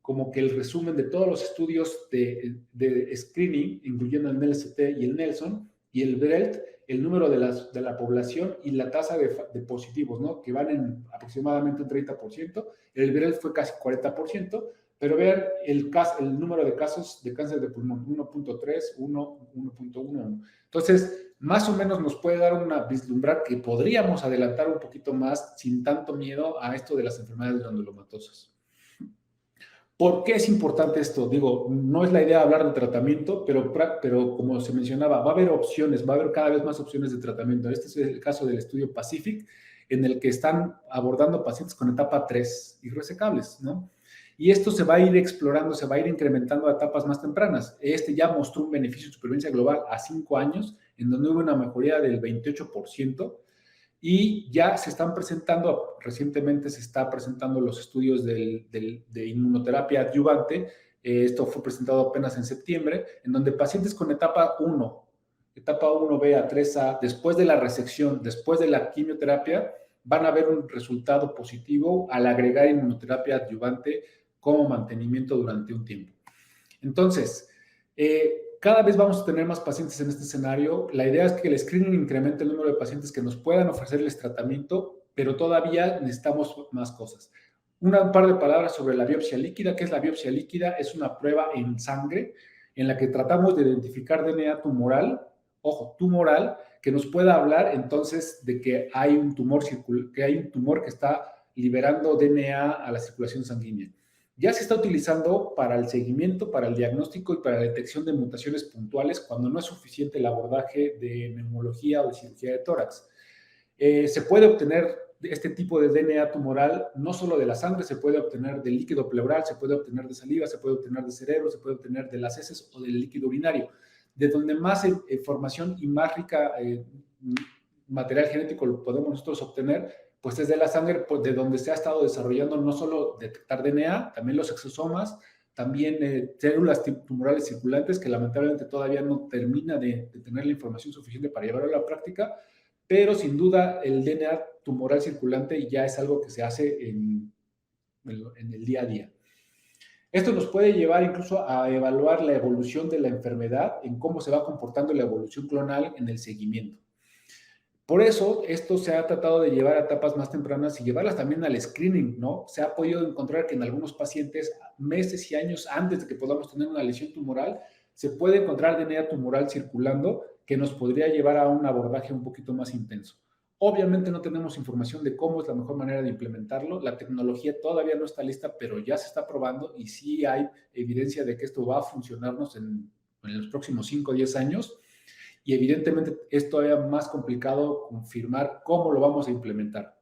S5: como que el resumen de todos los estudios de screening, incluyendo el NLST y el Nelson y el BRELT, el número de la población y la tasa de positivos, ¿no? Que van en aproximadamente un 30%, el viral fue casi 40%, pero vean el número de casos de cáncer de pulmón, 1.3, 1.1. Entonces, más o menos nos puede dar una vislumbrar que podríamos adelantar un poquito más sin tanto miedo a esto de las enfermedades granulomatosas. ¿Por qué es importante esto? Digo, no es la idea hablar de tratamiento, pero como se mencionaba, va a haber opciones, va a haber cada vez más opciones de tratamiento. Este es el caso del estudio PACIFIC, en el que están abordando pacientes con etapa 3 irresecables, ¿no? Y esto se va a ir explorando, se va a ir incrementando a etapas más tempranas. Este ya mostró un beneficio de supervivencia global a 5 años, en donde hubo una mejoría del 28%, y ya se están presentando, recientemente se está presentando los estudios de inmunoterapia adyuvante. Esto fue presentado apenas en septiembre, en donde pacientes con etapa 1B a 3A, después de la resección, después de la quimioterapia, van a ver un resultado positivo al agregar inmunoterapia adyuvante como mantenimiento durante un tiempo. Entonces, cada vez vamos a tener más pacientes en este escenario. La idea es que el screening incremente el número de pacientes que nos puedan ofrecerles tratamiento, pero todavía necesitamos más cosas. Un par de palabras sobre la biopsia líquida. ¿Qué es la biopsia líquida? Es una prueba en sangre en la que tratamos de identificar DNA tumoral, ojo, tumoral, que nos pueda hablar entonces de que hay un tumor que está liberando DNA a la circulación sanguínea. Ya se está utilizando para el seguimiento, para el diagnóstico y para la detección de mutaciones puntuales cuando no es suficiente el abordaje de neumología o de cirugía de tórax. Se puede obtener este tipo de DNA tumoral no solo de la sangre, se puede obtener del líquido pleural, se puede obtener de saliva, se puede obtener de cerebro, se puede obtener de las heces o del líquido urinario. De donde más información y más rica material genético lo podemos nosotros obtener, pues es de la sangre, pues de donde se ha estado desarrollando no solo detectar DNA, también los exosomas, también células tumorales circulantes, que lamentablemente todavía no termina de tener la información suficiente para llevarlo a la práctica, pero sin duda el DNA tumoral circulante ya es algo que se hace en el día a día. Esto nos puede llevar incluso a evaluar la evolución de la enfermedad, en cómo se va comportando la evolución clonal en el seguimiento. Por eso, esto se ha tratado de llevar a etapas más tempranas y llevarlas también al screening, ¿no? Se ha podido encontrar que en algunos pacientes, meses y años antes de que podamos tener una lesión tumoral, se puede encontrar DNA tumoral circulando que nos podría llevar a un abordaje un poquito más intenso. Obviamente no tenemos información de cómo es la mejor manera de implementarlo. La tecnología todavía no está lista, pero ya se está probando y sí hay evidencia de que esto va a funcionarnos en los próximos 5 o 10 años. Y evidentemente es todavía más complicado confirmar cómo lo vamos a implementar.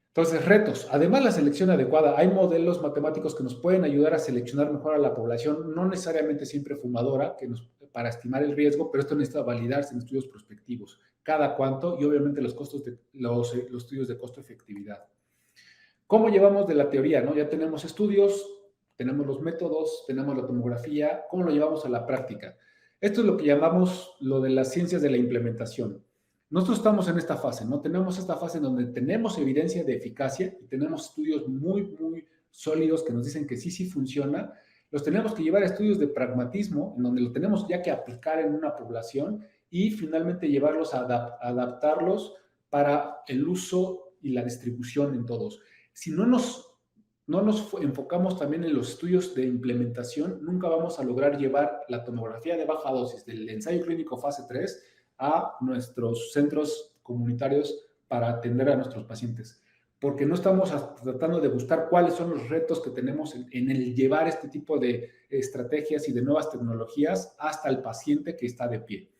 S5: Entonces, retos. Además, la selección adecuada. Hay modelos matemáticos que nos pueden ayudar a seleccionar mejor a la población, no necesariamente siempre fumadora, para estimar el riesgo, pero esto necesita validarse en estudios prospectivos. Cada cuánto y obviamente los estudios de costo-efectividad. ¿Cómo llevamos de la teoría, no? Ya tenemos estudios, tenemos los métodos, tenemos la tomografía. ¿Cómo lo llevamos a la práctica? Esto es lo que llamamos lo de las ciencias de la implementación. Nosotros estamos en esta fase, ¿no? Tenemos esta fase en donde tenemos evidencia de eficacia y tenemos estudios muy, muy sólidos que nos dicen que sí funciona. Los tenemos que llevar a estudios de pragmatismo, en donde lo tenemos ya que aplicar en una población y finalmente llevarlos a adaptarlos para el uso y la distribución en todos. Si no nos enfocamos también en los estudios de implementación, nunca vamos a lograr llevar la tomografía de baja dosis del ensayo clínico fase 3 a nuestros centros comunitarios para atender a nuestros pacientes, porque no estamos tratando de buscar cuáles son los retos que tenemos en el llevar este tipo de estrategias y de nuevas tecnologías hasta el paciente que está de pie.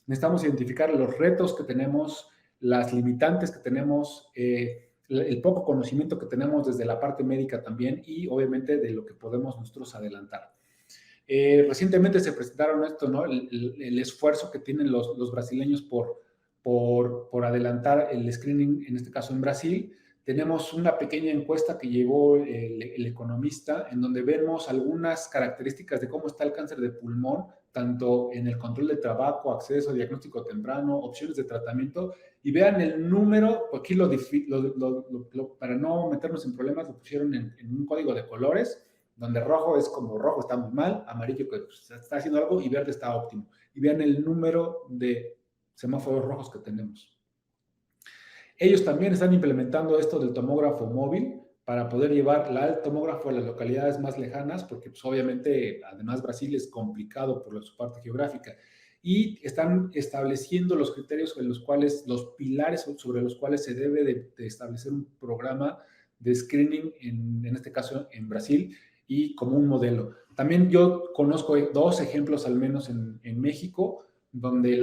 S5: Necesitamos identificar los retos que tenemos, las limitantes que tenemos, el poco conocimiento que tenemos desde la parte médica también y obviamente de lo que podemos nosotros adelantar. Recientemente se presentaron esto, ¿no? El esfuerzo que tienen los brasileños por adelantar el screening, en este caso en Brasil. Tenemos una pequeña encuesta que llevó el Economista, en donde vemos algunas características de cómo está el cáncer de pulmón, tanto en el control de tabaco, acceso, diagnóstico temprano, opciones de tratamiento, y vean el número, aquí para no meternos en problemas, lo pusieron en un código de colores, donde rojo es como rojo está muy mal, amarillo que está haciendo algo y verde está óptimo. Y vean el número de semáforos rojos que tenemos. Ellos también están implementando esto del tomógrafo móvil para poder llevar el tomógrafo a las localidades más lejanas, porque pues, obviamente, además Brasil es complicado por su parte geográfica, y están estableciendo los criterios sobre los cuales, los pilares sobre los cuales se debe de establecer un programa de screening, en este caso en Brasil, y como un modelo. También yo conozco 2 ejemplos al menos en México, donde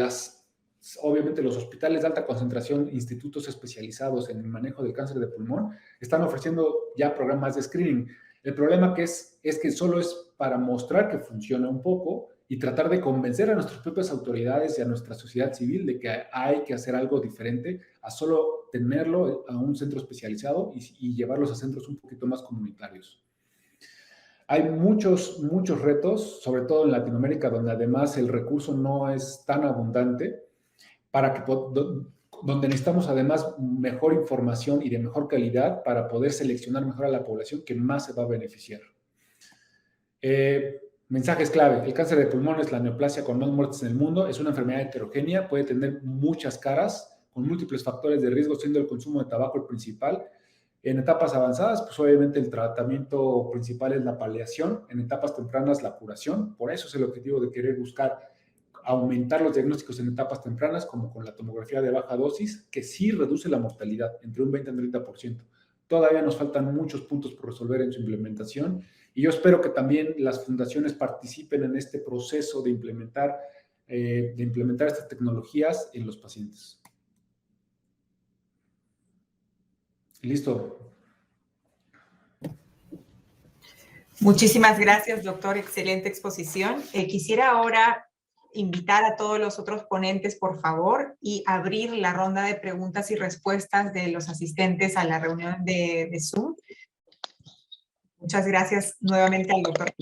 S5: obviamente los hospitales de alta concentración, institutos especializados en el manejo del cáncer de pulmón, están ofreciendo ya programas de screening. El problema que es que solo es para mostrar que funciona un poco y tratar de convencer a nuestras propias autoridades y a nuestra sociedad civil de que hay que hacer algo diferente a solo tenerlo a un centro especializado y llevarlos a centros un poquito más comunitarios. Hay muchos retos, sobre todo en Latinoamérica, donde además el recurso no es tan abundante, donde necesitamos además mejor información y de mejor calidad para poder seleccionar mejor a la población que más se va a beneficiar. Mensajes clave: el cáncer de pulmón es la neoplasia con más muertes en el mundo, es una enfermedad heterogénea, puede tener muchas caras, con múltiples factores de riesgo, siendo el consumo de tabaco el principal. En etapas avanzadas, pues obviamente el tratamiento principal es la paliación, en etapas tempranas la curación, por eso es el objetivo de querer buscar aumentar los diagnósticos en etapas tempranas, como con la tomografía de baja dosis, que sí reduce la mortalidad entre un 20 y un 30%. Todavía nos faltan muchos puntos por resolver en su implementación, y yo espero que también las fundaciones participen en este proceso de implementar estas tecnologías en los pacientes. Listo.
S1: Muchísimas gracias, doctor. Excelente exposición. Quisiera ahora invitar a todos los otros ponentes, por favor, y abrir la ronda de preguntas y respuestas de los asistentes a la reunión de Zoom. Muchas gracias nuevamente al doctor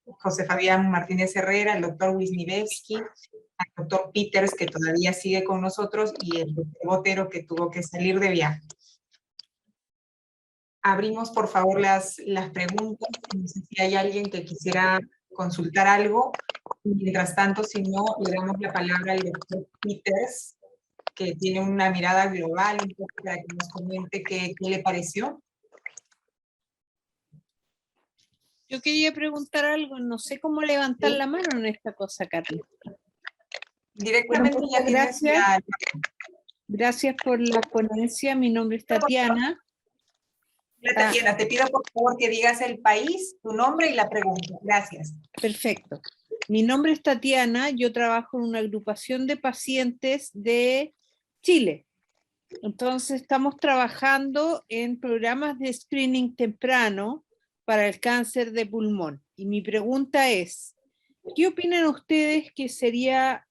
S1: José Fabián Martínez Herrera, al doctor Wisniewski, al doctor Peters, que todavía sigue con nosotros, y el doctor Botero, que tuvo que salir de viaje. Abrimos, por favor, las preguntas. No sé si hay alguien que quisiera consultar algo. Mientras tanto, si no, le damos la palabra al doctor Peters, que tiene una mirada global, un poco para que nos comente qué le pareció.
S6: Yo quería preguntar algo, no sé cómo levantar la mano en esta cosa, Carlos.
S1: Directamente
S6: Bueno,
S1: ya tienes
S6: gracias por la ponencia, mi nombre es Tatiana.
S1: Tatiana, te pido por favor que digas el país, tu nombre y la pregunta. Gracias.
S6: Perfecto. Mi nombre es Tatiana, yo trabajo en una agrupación de pacientes de Chile. Entonces estamos trabajando en programas de screening temprano para el cáncer de pulmón. Y mi pregunta es, ¿qué opinan ustedes que sería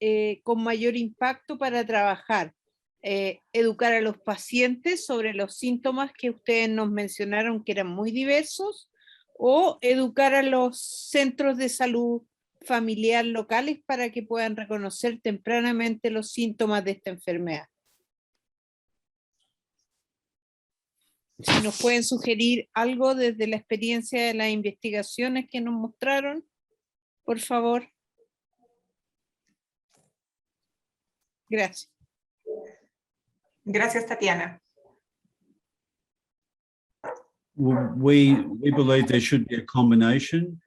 S6: con mayor impacto para trabajar? Educar a los pacientes sobre los síntomas que ustedes nos mencionaron que eran muy diversos, o educar a los centros de salud familiar locales para que puedan reconocer tempranamente los síntomas de esta enfermedad. Si nos pueden sugerir algo desde la experiencia de las investigaciones que nos mostraron, por favor. Gracias.
S1: Gracias, Tatiana.
S2: We believe there should be a combination.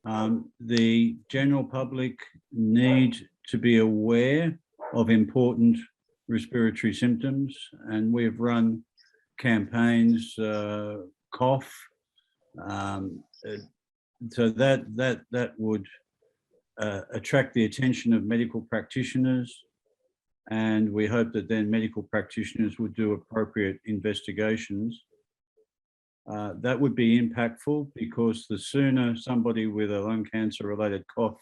S2: The general public need to be aware of important respiratory symptoms, and we've run campaigns, cough, so that would attract the attention of medical practitioners, and we hope that then medical practitioners would do appropriate investigations. That would be impactful, because the sooner somebody with a lung cancer related cough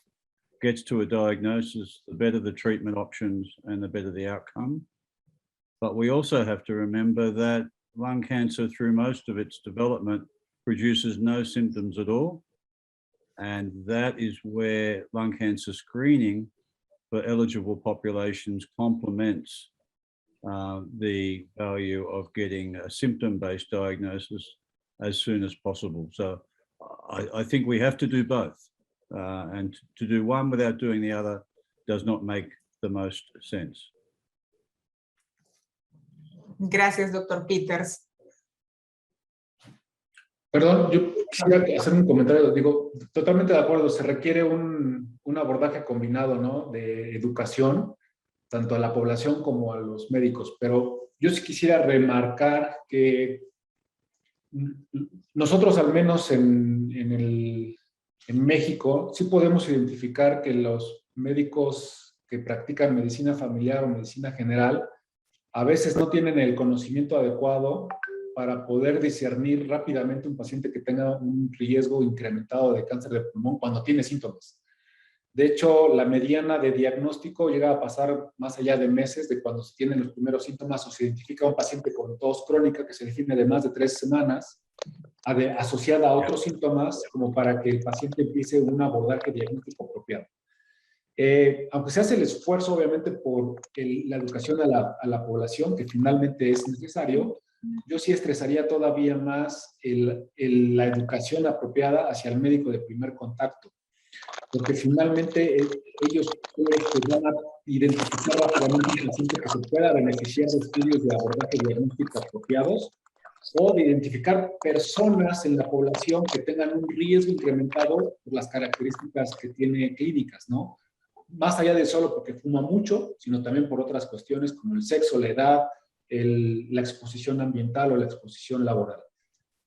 S2: gets to a diagnosis, the better the treatment options and the better the outcome. But we also have to remember that lung cancer, through most of its development, produces no symptoms at all. And that is where lung cancer screening for eligible populations complements the value of getting a symptom-based diagnosis as soon as possible. So I think we have to do both. And to do one without doing the other does not make the most sense.
S1: Gracias, doctor Peters.
S5: Perdón, yo quisiera hacer un comentario. Digo, totalmente de acuerdo, se requiere un abordaje combinado, ¿no? De educación, tanto a la población como a los médicos. Pero yo sí quisiera remarcar que nosotros, al menos en México, sí podemos identificar que los médicos que practican medicina familiar o medicina general a veces no tienen el conocimiento adecuado para poder discernir rápidamente un paciente que tenga un riesgo incrementado de cáncer de pulmón cuando tiene síntomas. De hecho, la mediana de diagnóstico llega a pasar más allá de meses de cuando se tienen los primeros síntomas o se identifica un paciente con tos crónica que se define de más de 3 semanas, asociada a otros síntomas, como para que el paciente empiece un abordaje diagnóstico apropiado. Aunque se hace el esfuerzo, obviamente, por la educación a la población, que finalmente es necesario, yo sí estresaría todavía más la educación apropiada hacia el médico de primer contacto, porque finalmente ellos van a identificar rápidamente un paciente que se pueda beneficiar de estudios de abordaje diagnóstico apropiados, o de identificar personas en la población que tengan un riesgo incrementado por las características que tiene clínicas, ¿no? Más allá de solo porque fuma mucho, sino también por otras cuestiones como el sexo, la edad, la exposición ambiental o la exposición laboral.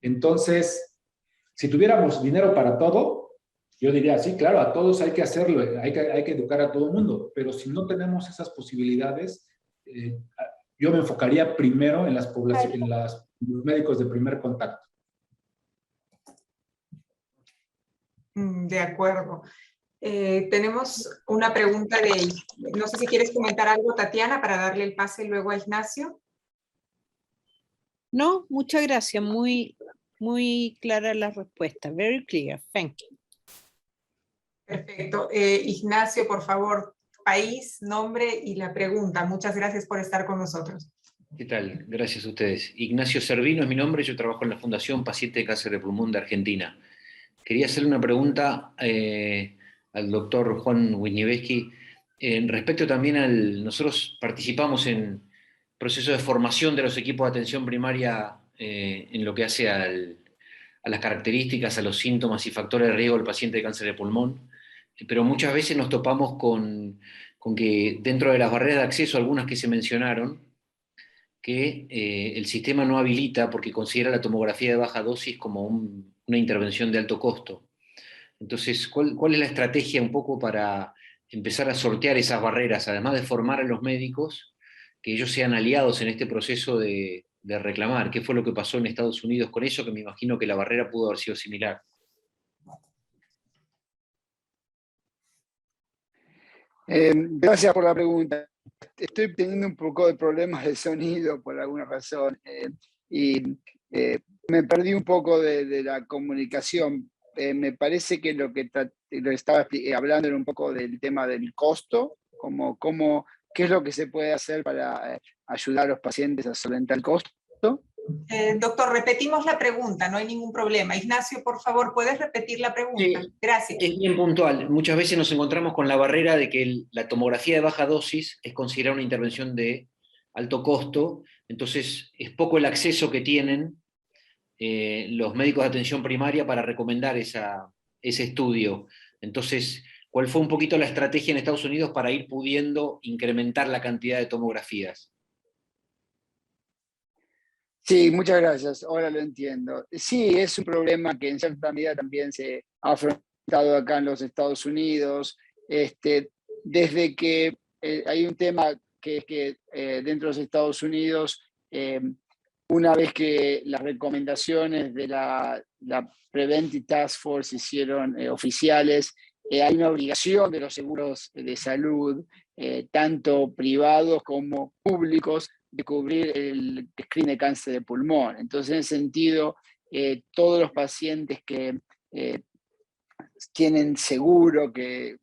S5: Entonces, si tuviéramos dinero para todo, yo diría, sí, claro, a todos hay que hacerlo, hay que educar a todo el mundo, pero si no tenemos esas posibilidades, yo me enfocaría primero en los médicos de primer contacto.
S1: De acuerdo. Tenemos una pregunta no sé si quieres comentar algo, Tatiana, para darle el pase luego a Ignacio.
S6: No, muchas gracias. Muy, muy clara la respuesta. Very clear. Thank you.
S1: Perfecto. Ignacio, por favor, país, nombre y la pregunta. Muchas gracias por estar con nosotros.
S7: ¿Qué tal? Gracias a ustedes. Ignacio Servino es mi nombre, yo trabajo en la Fundación Paciente de Cáncer de Pulmón de Argentina. Quería hacerle una pregunta al doctor Juan Wisniewski respecto también nosotros participamos en procesos de formación de los equipos de atención primaria en lo que hace a las características, a los síntomas y factores de riesgo del paciente de cáncer de pulmón, pero muchas veces nos topamos con que dentro de las barreras de acceso, algunas que se mencionaron, que el sistema no habilita porque considera la tomografía de baja dosis como una intervención de alto costo. Entonces, ¿cuál es la estrategia un poco para empezar a sortear esas barreras, además de formar a los médicos, que ellos sean aliados en este proceso de reclamar? ¿Qué fue lo que pasó en Estados Unidos con eso? Que me imagino que la barrera pudo haber sido similar.
S4: Gracias por la pregunta. Estoy teniendo un poco de problemas de sonido por alguna razón y me perdí un poco de la comunicación. Me parece que lo que estaba hablando era un poco del tema del costo, qué es lo que se puede hacer para ayudar a los pacientes a solventar el costo.
S1: Doctor, repetimos la pregunta, no hay ningún problema. Ignacio, por favor, ¿puedes repetir la pregunta?
S7: Sí,
S1: gracias.
S7: Es bien puntual. Muchas veces nos encontramos con la barrera de que la tomografía de baja dosis es considerada una intervención de alto costo, entonces es poco el acceso que tienen los médicos de atención primaria para recomendar ese estudio. Entonces, ¿cuál fue un poquito la estrategia en Estados Unidos para ir pudiendo incrementar la cantidad de tomografías?
S4: Sí, muchas gracias. Ahora lo entiendo. Sí, es un problema que en cierta medida también se ha afrontado acá en los Estados Unidos. Desde que hay un tema que es que dentro de los Estados Unidos, una vez que las recomendaciones de la Preventive Task Force se hicieron oficiales, hay una obligación de los seguros de salud, tanto privados como públicos, de cubrir el screen de cáncer de pulmón. Entonces, en ese sentido, todos los pacientes que tienen seguro, que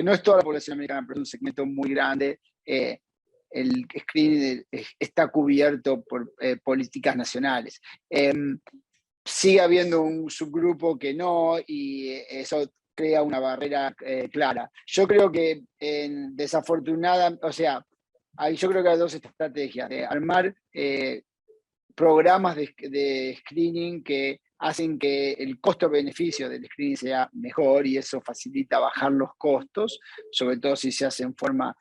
S4: no es toda la población americana, pero es un segmento muy grande, el screening está cubierto por políticas nacionales. Sigue habiendo un subgrupo que no, y eso crea una barrera clara. Yo creo que yo creo que hay dos estrategias, de armar programas de screening que hacen que el costo-beneficio del screening sea mejor y eso facilita bajar los costos, sobre todo si se hace en forma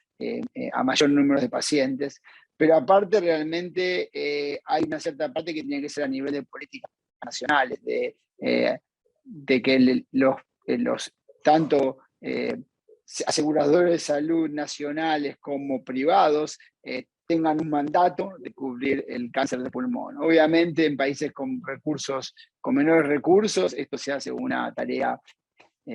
S4: a mayor número de pacientes. Pero aparte realmente hay una cierta parte que tiene que ser a nivel de políticas nacionales, de que los tanto aseguradores de salud nacionales como privados tengan un mandato de cubrir el cáncer de pulmón. Obviamente en países con menores recursos, esto se hace una tarea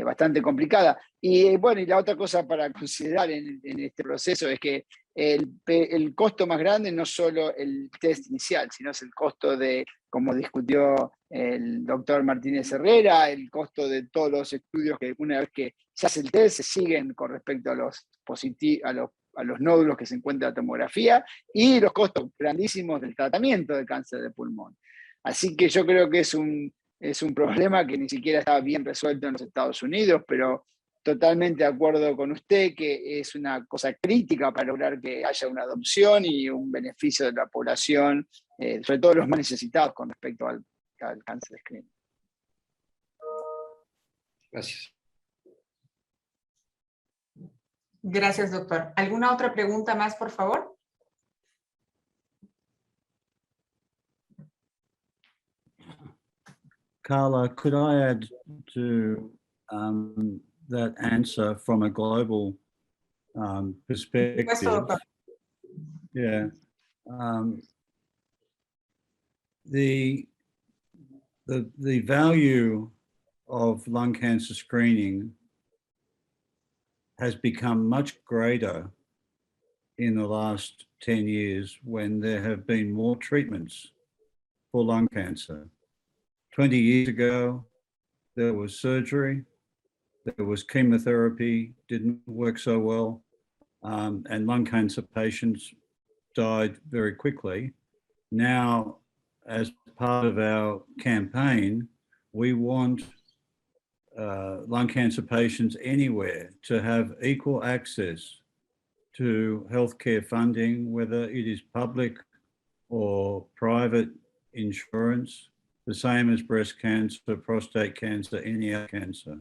S4: bastante complicada. Y bueno, y la otra cosa para considerar en este proceso es que el costo más grande no solo el test inicial, sino es el costo de, como discutió el doctor Martínez Herrera, el costo de todos los estudios que una vez que se hace el test se siguen con respecto a los nódulos que se encuentran en la tomografía y los costos grandísimos del tratamiento de cáncer de pulmón. Así que yo creo que es un problema que ni siquiera está bien resuelto en los Estados Unidos, pero totalmente de acuerdo con usted que es una cosa crítica para lograr que haya una adopción y un beneficio de la población, sobre todo los más necesitados con respecto al cáncer de screening.
S7: Gracias.
S1: Gracias, doctor. ¿Alguna otra pregunta más, por favor?
S2: Carla, could I add to that answer from a global perspective?
S1: Por supuesto, doctor.
S2: Yeah. The value of lung cancer screening has become much greater in the last 10 years when there have been more treatments for lung cancer. 20 years ago, there was surgery, there was chemotherapy, didn't work so well, and lung cancer patients died very quickly. Now, as part of our campaign, we want lung cancer patients anywhere to have equal access to healthcare funding, whether it is public or private insurance, the same as breast cancer, prostate cancer, any other cancer.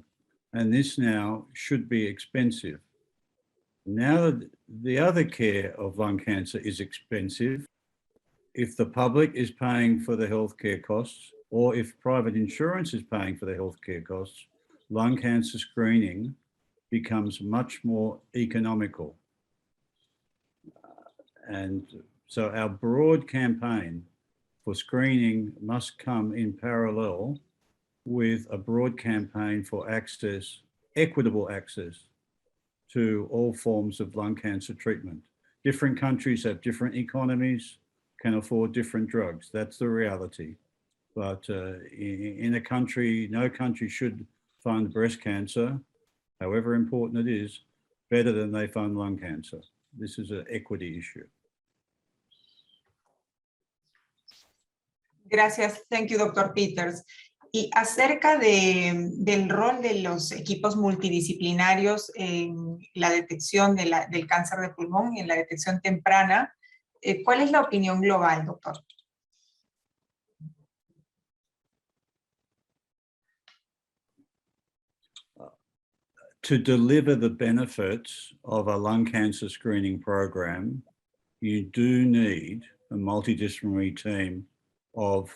S2: And this now should be expensive. Now the other care of lung cancer is expensive. If the public is paying for the healthcare costs, or if private insurance is paying for the healthcare costs, lung cancer screening becomes much more economical. And so our broad campaign for screening must come in parallel with a broad campaign for access, equitable access to all forms of lung cancer treatment. Different countries have different economies, can afford different drugs. That's the reality. But in a country, no country should fund breast cancer, however important it is, better than they fund lung cancer. This is an equity issue.
S1: Gracias. Thank you, Dr. Peters. Y acerca del rol de los equipos multidisciplinarios en la detección del cáncer de pulmón, en la detección temprana, ¿cuál es la opinión global, doctor?
S2: To deliver the benefits of a lung cancer screening program, you do need a multidisciplinary team of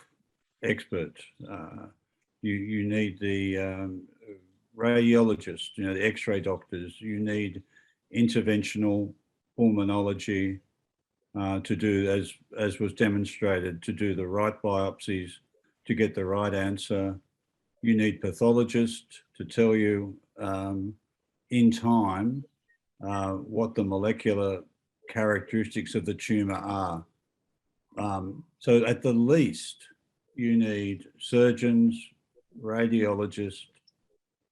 S2: experts. You need the radiologists, the X-ray doctors. You need interventional pulmonology to do, as was demonstrated, to do the right biopsies, to get the right answer. You need pathologists to tell you in time what the molecular characteristics of the tumor are. So at the least, you need surgeons, radiologists,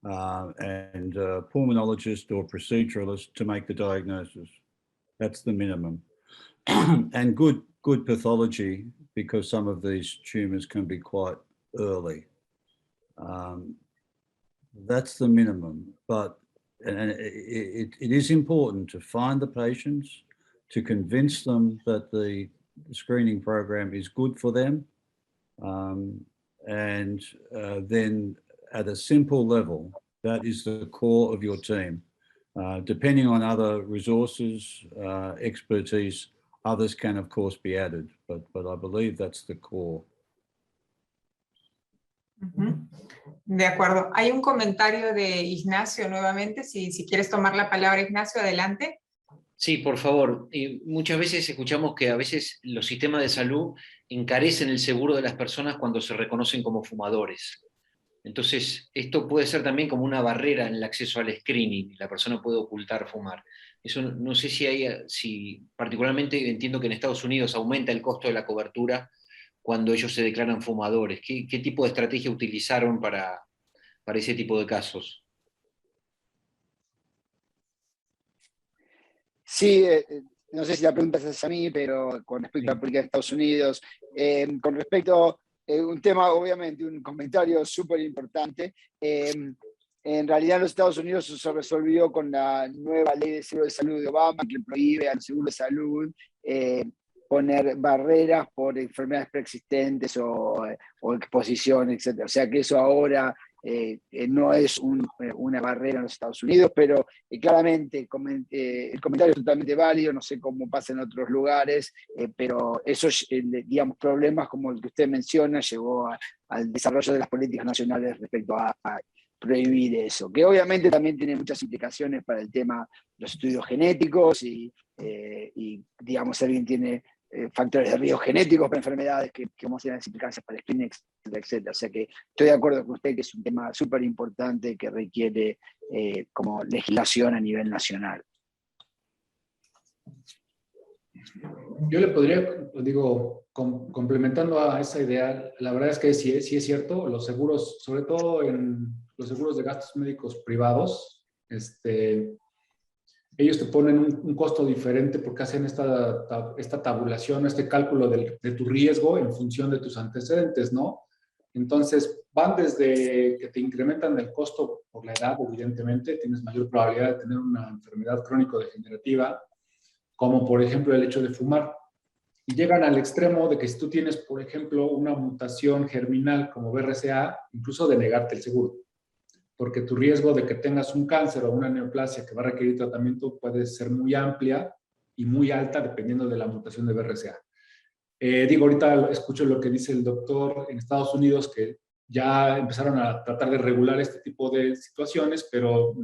S2: and pulmonologists or proceduralists to make the diagnosis. That's the minimum. And good pathology, because some of these tumors can be quite early. That's the minimum. But and it is important to find the patients, to convince them that the screening program is good for them. And then at a simple level, that is the core of your team. Depending on other resources, expertise, others can of course be added, but I believe that's the core.
S1: De acuerdo. Hay un comentario de Ignacio nuevamente. Si quieres tomar la palabra, Ignacio, adelante.
S7: Sí, por favor. Muchas veces escuchamos que a veces los sistemas de salud encarecen el seguro de las personas cuando se reconocen como fumadores. Entonces, esto puede ser también como una barrera en el acceso al screening. La persona puede ocultar fumar. Eso no sé si particularmente entiendo que en Estados Unidos aumenta el costo de la cobertura cuando ellos se declaran fumadores. ¿Qué tipo de estrategia utilizaron para ese tipo de casos?
S4: Sí, no sé si la pregunta es hacia mí, pero con respecto a la política de Estados Unidos, con respecto a un tema, obviamente, un comentario súper importante. En realidad en los Estados Unidos eso se resolvió con la nueva ley de seguro de salud de Obama, que prohíbe al seguro de salud poner barreras por enfermedades preexistentes o exposición, etc. O sea que eso ahora no es una barrera en los Estados Unidos, pero claramente el comentario es totalmente válido, no sé cómo pasa en otros lugares, pero esos, digamos, problemas como el que usted menciona llevó al desarrollo de las políticas nacionales respecto a prohibir eso, que obviamente también tiene muchas implicaciones para el tema de los estudios genéticos y digamos, si alguien tiene factores de riesgo genéticos para enfermedades que vamos a tener implicancias para el screening, etcétera. O sea que estoy de acuerdo con usted que es un tema súper importante que requiere como legislación a nivel nacional.
S5: Yo le podría, digo, complementando a esa idea, la verdad es que sí es cierto, los seguros, sobre todo en los seguros de gastos médicos privados, ellos te ponen un costo diferente porque hacen esta tabulación, este cálculo de tu riesgo en función de tus antecedentes, ¿no? Entonces, van desde que te incrementan el costo por la edad, evidentemente, tienes mayor probabilidad de tener una enfermedad crónico-degenerativa, como por ejemplo el hecho de fumar. Y llegan al extremo de que si tú tienes, por ejemplo, una mutación germinal como BRCA, incluso de negarte el seguro, porque tu riesgo de que tengas un cáncer o una neoplasia que va a requerir tratamiento puede ser muy amplia y muy alta dependiendo de la mutación de BRCA. Digo, ahorita escucho lo que dice el doctor en Estados Unidos, que ya empezaron a tratar de regular este tipo de situaciones, pero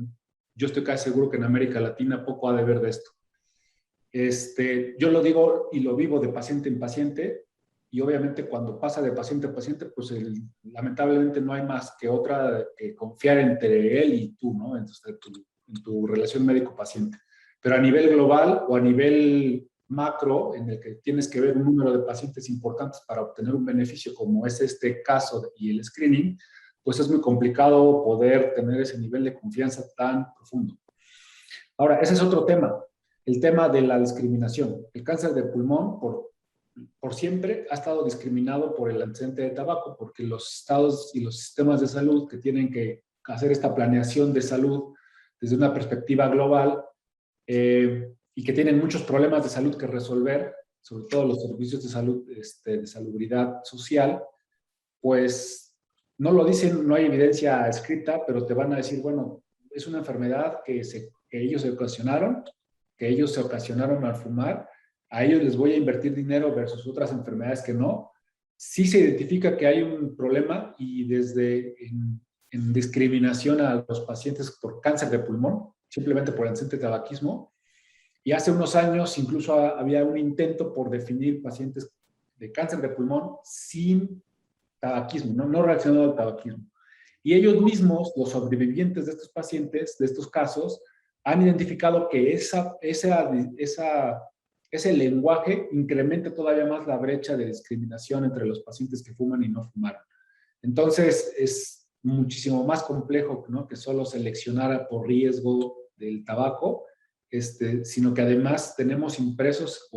S5: yo estoy casi seguro que en América Latina poco ha de ver de esto. Yo lo digo y lo vivo de paciente en paciente, y obviamente cuando pasa de paciente a paciente, pues lamentablemente no hay más que otra que confiar entre él y tú, ¿no? Entonces, en tu relación médico-paciente. Pero a nivel global o a nivel macro, en el que tienes que ver un número de pacientes importantes para obtener un beneficio, como es este caso y el screening, pues es muy complicado poder tener ese nivel de confianza tan profundo. Ahora, ese es otro tema, el tema de la discriminación. El cáncer de pulmón, por siempre ha estado discriminado por el antecedente de tabaco, porque los estados y los sistemas de salud que tienen que hacer esta planeación de salud desde una perspectiva global y que tienen muchos problemas de salud que resolver, sobre todo los servicios de salud, de salubridad social, pues no lo dicen, no hay evidencia escrita, pero te van a decir, bueno, es una enfermedad que ellos se ocasionaron al fumar, a ellos les voy a invertir dinero versus otras enfermedades que no. Sí se identifica que hay un problema y desde en discriminación a los pacientes por cáncer de pulmón, simplemente por el antecedente de tabaquismo. Y hace unos años incluso había un intento por definir pacientes de cáncer de pulmón sin tabaquismo, no relacionado al tabaquismo. Y ellos mismos, los sobrevivientes de estos pacientes, de estos casos, han identificado que ese lenguaje incrementa todavía más la brecha de discriminación entre los pacientes que fuman y no fumaron. Entonces, es muchísimo más complejo, ¿no?, que solo seleccionar por riesgo del tabaco, sino que además tenemos impresos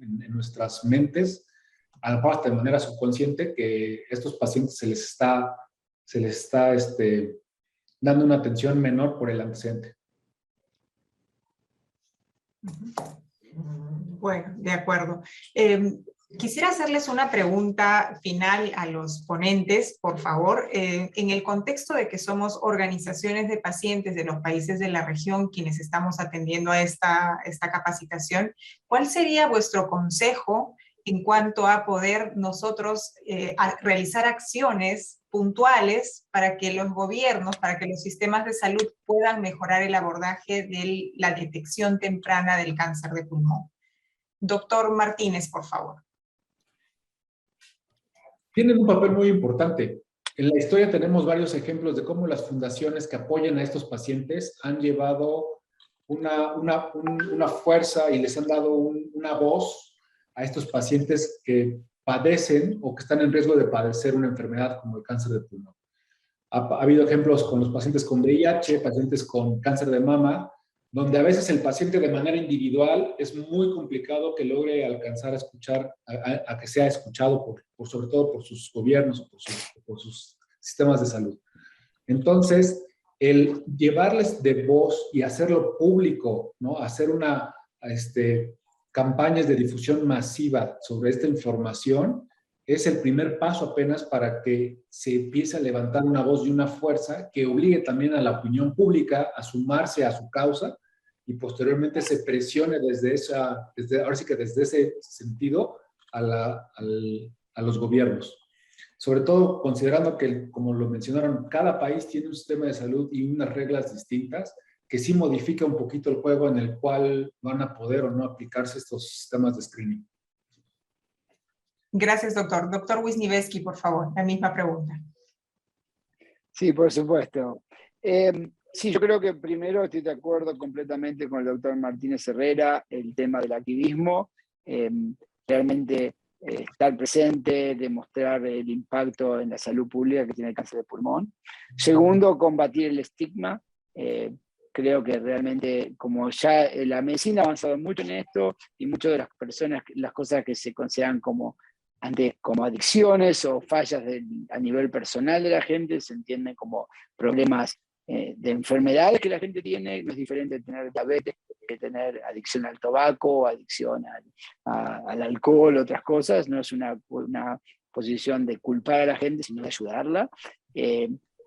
S5: en nuestras mentes, a lo mejor hasta de manera subconsciente, que estos pacientes se les está dando una atención menor por el antecedente.
S1: Bueno, de acuerdo. Quisiera hacerles una pregunta final a los ponentes, por favor. En el contexto de que somos organizaciones de pacientes de los países de la región quienes estamos atendiendo a esta capacitación, ¿cuál sería vuestro consejo en cuanto a poder nosotros realizar acciones puntuales para que los gobiernos, para que los sistemas de salud puedan mejorar el abordaje de la detección temprana del cáncer de pulmón? Doctor Martínez, por favor.
S5: Tienen un papel muy importante. En la historia tenemos varios ejemplos de cómo las fundaciones que apoyan a estos pacientes han llevado una fuerza y les han dado una voz a estos pacientes que padecen o que están en riesgo de padecer una enfermedad como el cáncer de pulmón. Ha habido ejemplos con los pacientes con VIH, pacientes con cáncer de mama, donde a veces el paciente de manera individual es muy complicado que logre alcanzar a escuchar, a que sea escuchado sobre todo por sus gobiernos o por sus sistemas de salud. Entonces, el llevarles de voz y hacerlo público, ¿no? Hacer campañas de difusión masiva sobre esta información es el primer paso apenas para que se empiece a levantar una voz y una fuerza que obligue también a la opinión pública a sumarse a su causa y posteriormente se presione desde ese sentido a los gobiernos. Sobre todo considerando que, como lo mencionaron, cada país tiene un sistema de salud y unas reglas distintas que sí modifica un poquito el juego en el cual van a poder o no aplicarse estos sistemas de screening.
S1: Gracias, doctor. Doctor Wisniewski, por favor, la misma pregunta.
S4: Sí, por supuesto. Sí, yo creo que primero estoy de acuerdo completamente con el doctor Martínez Herrera, el tema del activismo, realmente estar presente, demostrar el impacto en la salud pública que tiene el cáncer de pulmón. Segundo, combatir el estigma. Creo que realmente, como ya la medicina ha avanzado mucho en esto, y muchas de las personas, las cosas que se consideran como adicciones o fallas a nivel personal de la gente, se entienden como problemas de enfermedades que la gente tiene. No es diferente tener diabetes que tener adicción al tabaco, adicción al alcohol, otras cosas. No es una posición de culpar a la gente, sino de ayudarla.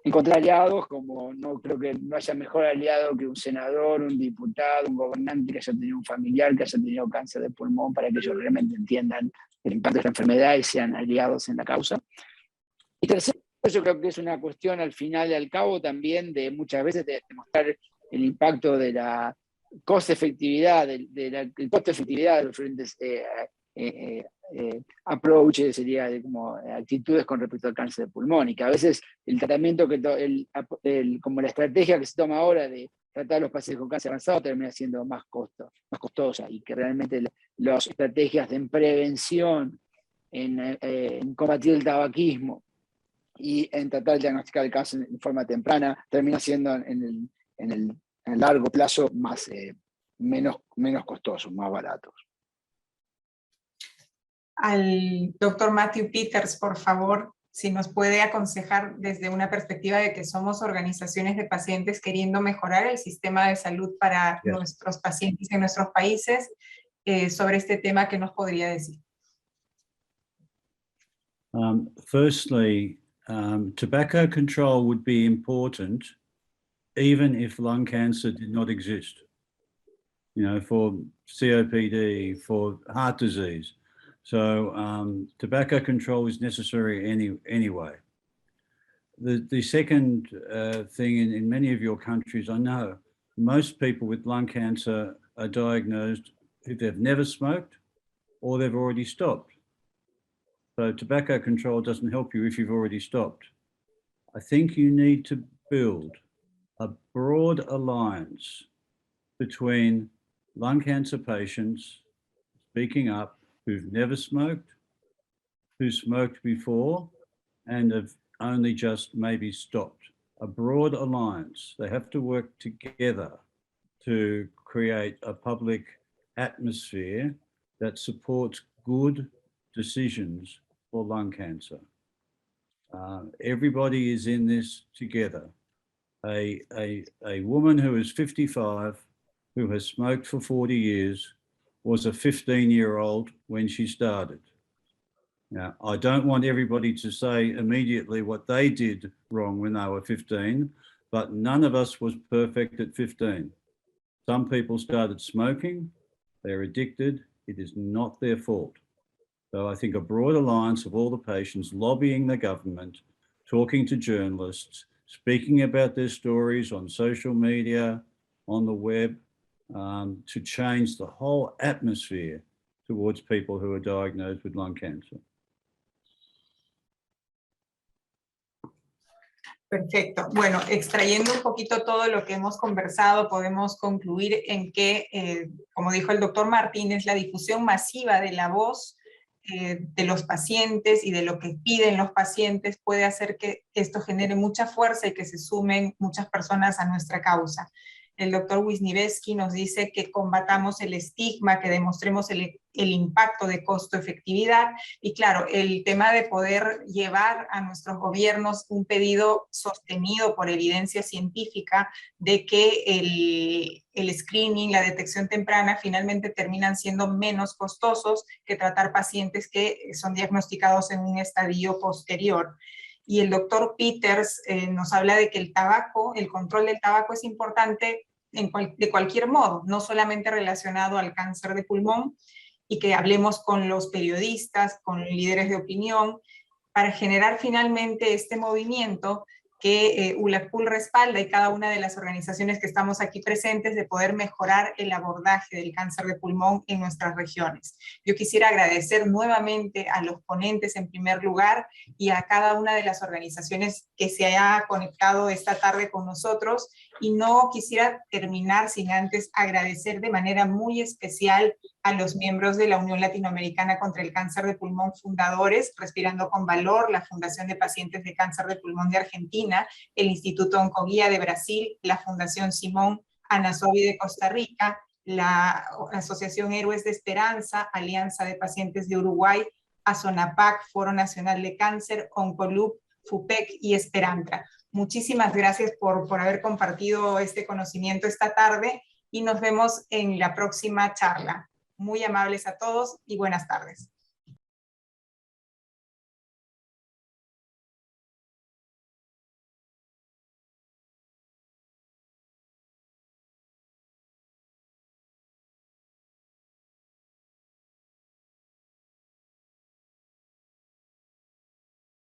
S4: Encontrar aliados, como no creo que no haya mejor aliado que un senador, un diputado, un gobernante que haya tenido un familiar que haya tenido cáncer de pulmón, para que ellos realmente entiendan el impacto de la enfermedad y sean aliados en la causa. Y tercero, yo creo que es una cuestión al final y al cabo también de muchas veces de demostrar el impacto de la coste-efectividad, el coste-efectividad de los diferentes approaches, sería de como actitudes con respecto al cáncer de pulmón, y que a veces el tratamiento, como la estrategia que se toma ahora de tratar a los pacientes con cáncer avanzado termina siendo más costosa, y que realmente las estrategias de prevención, en combatir el tabaquismo y en tratar de diagnosticar el cáncer en forma temprana, termina siendo en el largo plazo menos costosos, más baratos.
S1: Al doctor Matthew Peters, por favor, si nos puede aconsejar desde una perspectiva de que somos organizaciones de pacientes queriendo mejorar el sistema de salud para nuestros pacientes en nuestros países, sobre este tema, ¿qué nos podría decir?
S2: Firstly, tobacco control would be important even if lung cancer did not exist. You know, for COPD, for heart disease. So tobacco control is necessary anyway. The second thing, in many of your countries, I know most people with lung cancer are diagnosed if they've never smoked or they've already stopped. So tobacco control doesn't help you if you've already stopped. I think you need to build a broad alliance between lung cancer patients speaking up who've never smoked, who smoked before, and have only just maybe stopped. A broad alliance. They have to work together to create a public atmosphere that supports good decisions for lung cancer. Everybody is in this together. a woman who is 55, who has smoked for 40 years, was a 15-year-old when she started. Now, I don't want everybody to say immediately what they did wrong when they were 15, but none of us was perfect at 15. Some people started smoking, they're addicted, it is not their fault. So I think a broad alliance of all the patients lobbying the government, talking to journalists, speaking about their stories on social media, on the web, to change the whole atmosphere towards people who are diagnosed with lung cancer.
S1: Perfecto. Bueno, extrayendo un poquito todo lo que hemos conversado, podemos concluir en que, como dijo el doctor Martínez, la difusión masiva de la voz de los pacientes y de lo que piden los pacientes puede hacer que esto genere mucha fuerza y que se sumen muchas personas a nuestra causa. El doctor Wisniewski nos dice que combatamos el estigma, que demostremos el impacto de costo-efectividad y claro, el tema de poder llevar a nuestros gobiernos un pedido sostenido por evidencia científica de que el screening, la detección temprana finalmente terminan siendo menos costosos que tratar pacientes que son diagnosticados en un estadio posterior. Y el doctor Peters nos habla de que el tabaco, el control del tabaco es importante de cualquier modo, no solamente relacionado al cáncer de pulmón, y que hablemos con los periodistas, con líderes de opinión, para generar finalmente este movimiento que ULACPUL respalda y cada una de las organizaciones que estamos aquí presentes de poder mejorar el abordaje del cáncer de pulmón en nuestras regiones. Yo quisiera agradecer nuevamente a los ponentes en primer lugar y a cada una de las organizaciones que se haya conectado esta tarde con nosotros y no quisiera terminar sin antes agradecer de manera muy especial a los miembros de la Unión Latinoamericana contra el Cáncer de Pulmón fundadores, Respirando con Valor, la Fundación de Pacientes de Cáncer de Pulmón de Argentina, el Instituto Oncoguía de Brasil, la Fundación Simón Anasobi de Costa Rica, la Asociación Héroes de Esperanza, Alianza de Pacientes de Uruguay, ASONAPAC, Foro Nacional de Cáncer, ONCOLUP, FUPEC y Esperantra. Muchísimas gracias por haber compartido este conocimiento esta tarde y nos vemos en la próxima charla. Muy amables a todos y buenas tardes.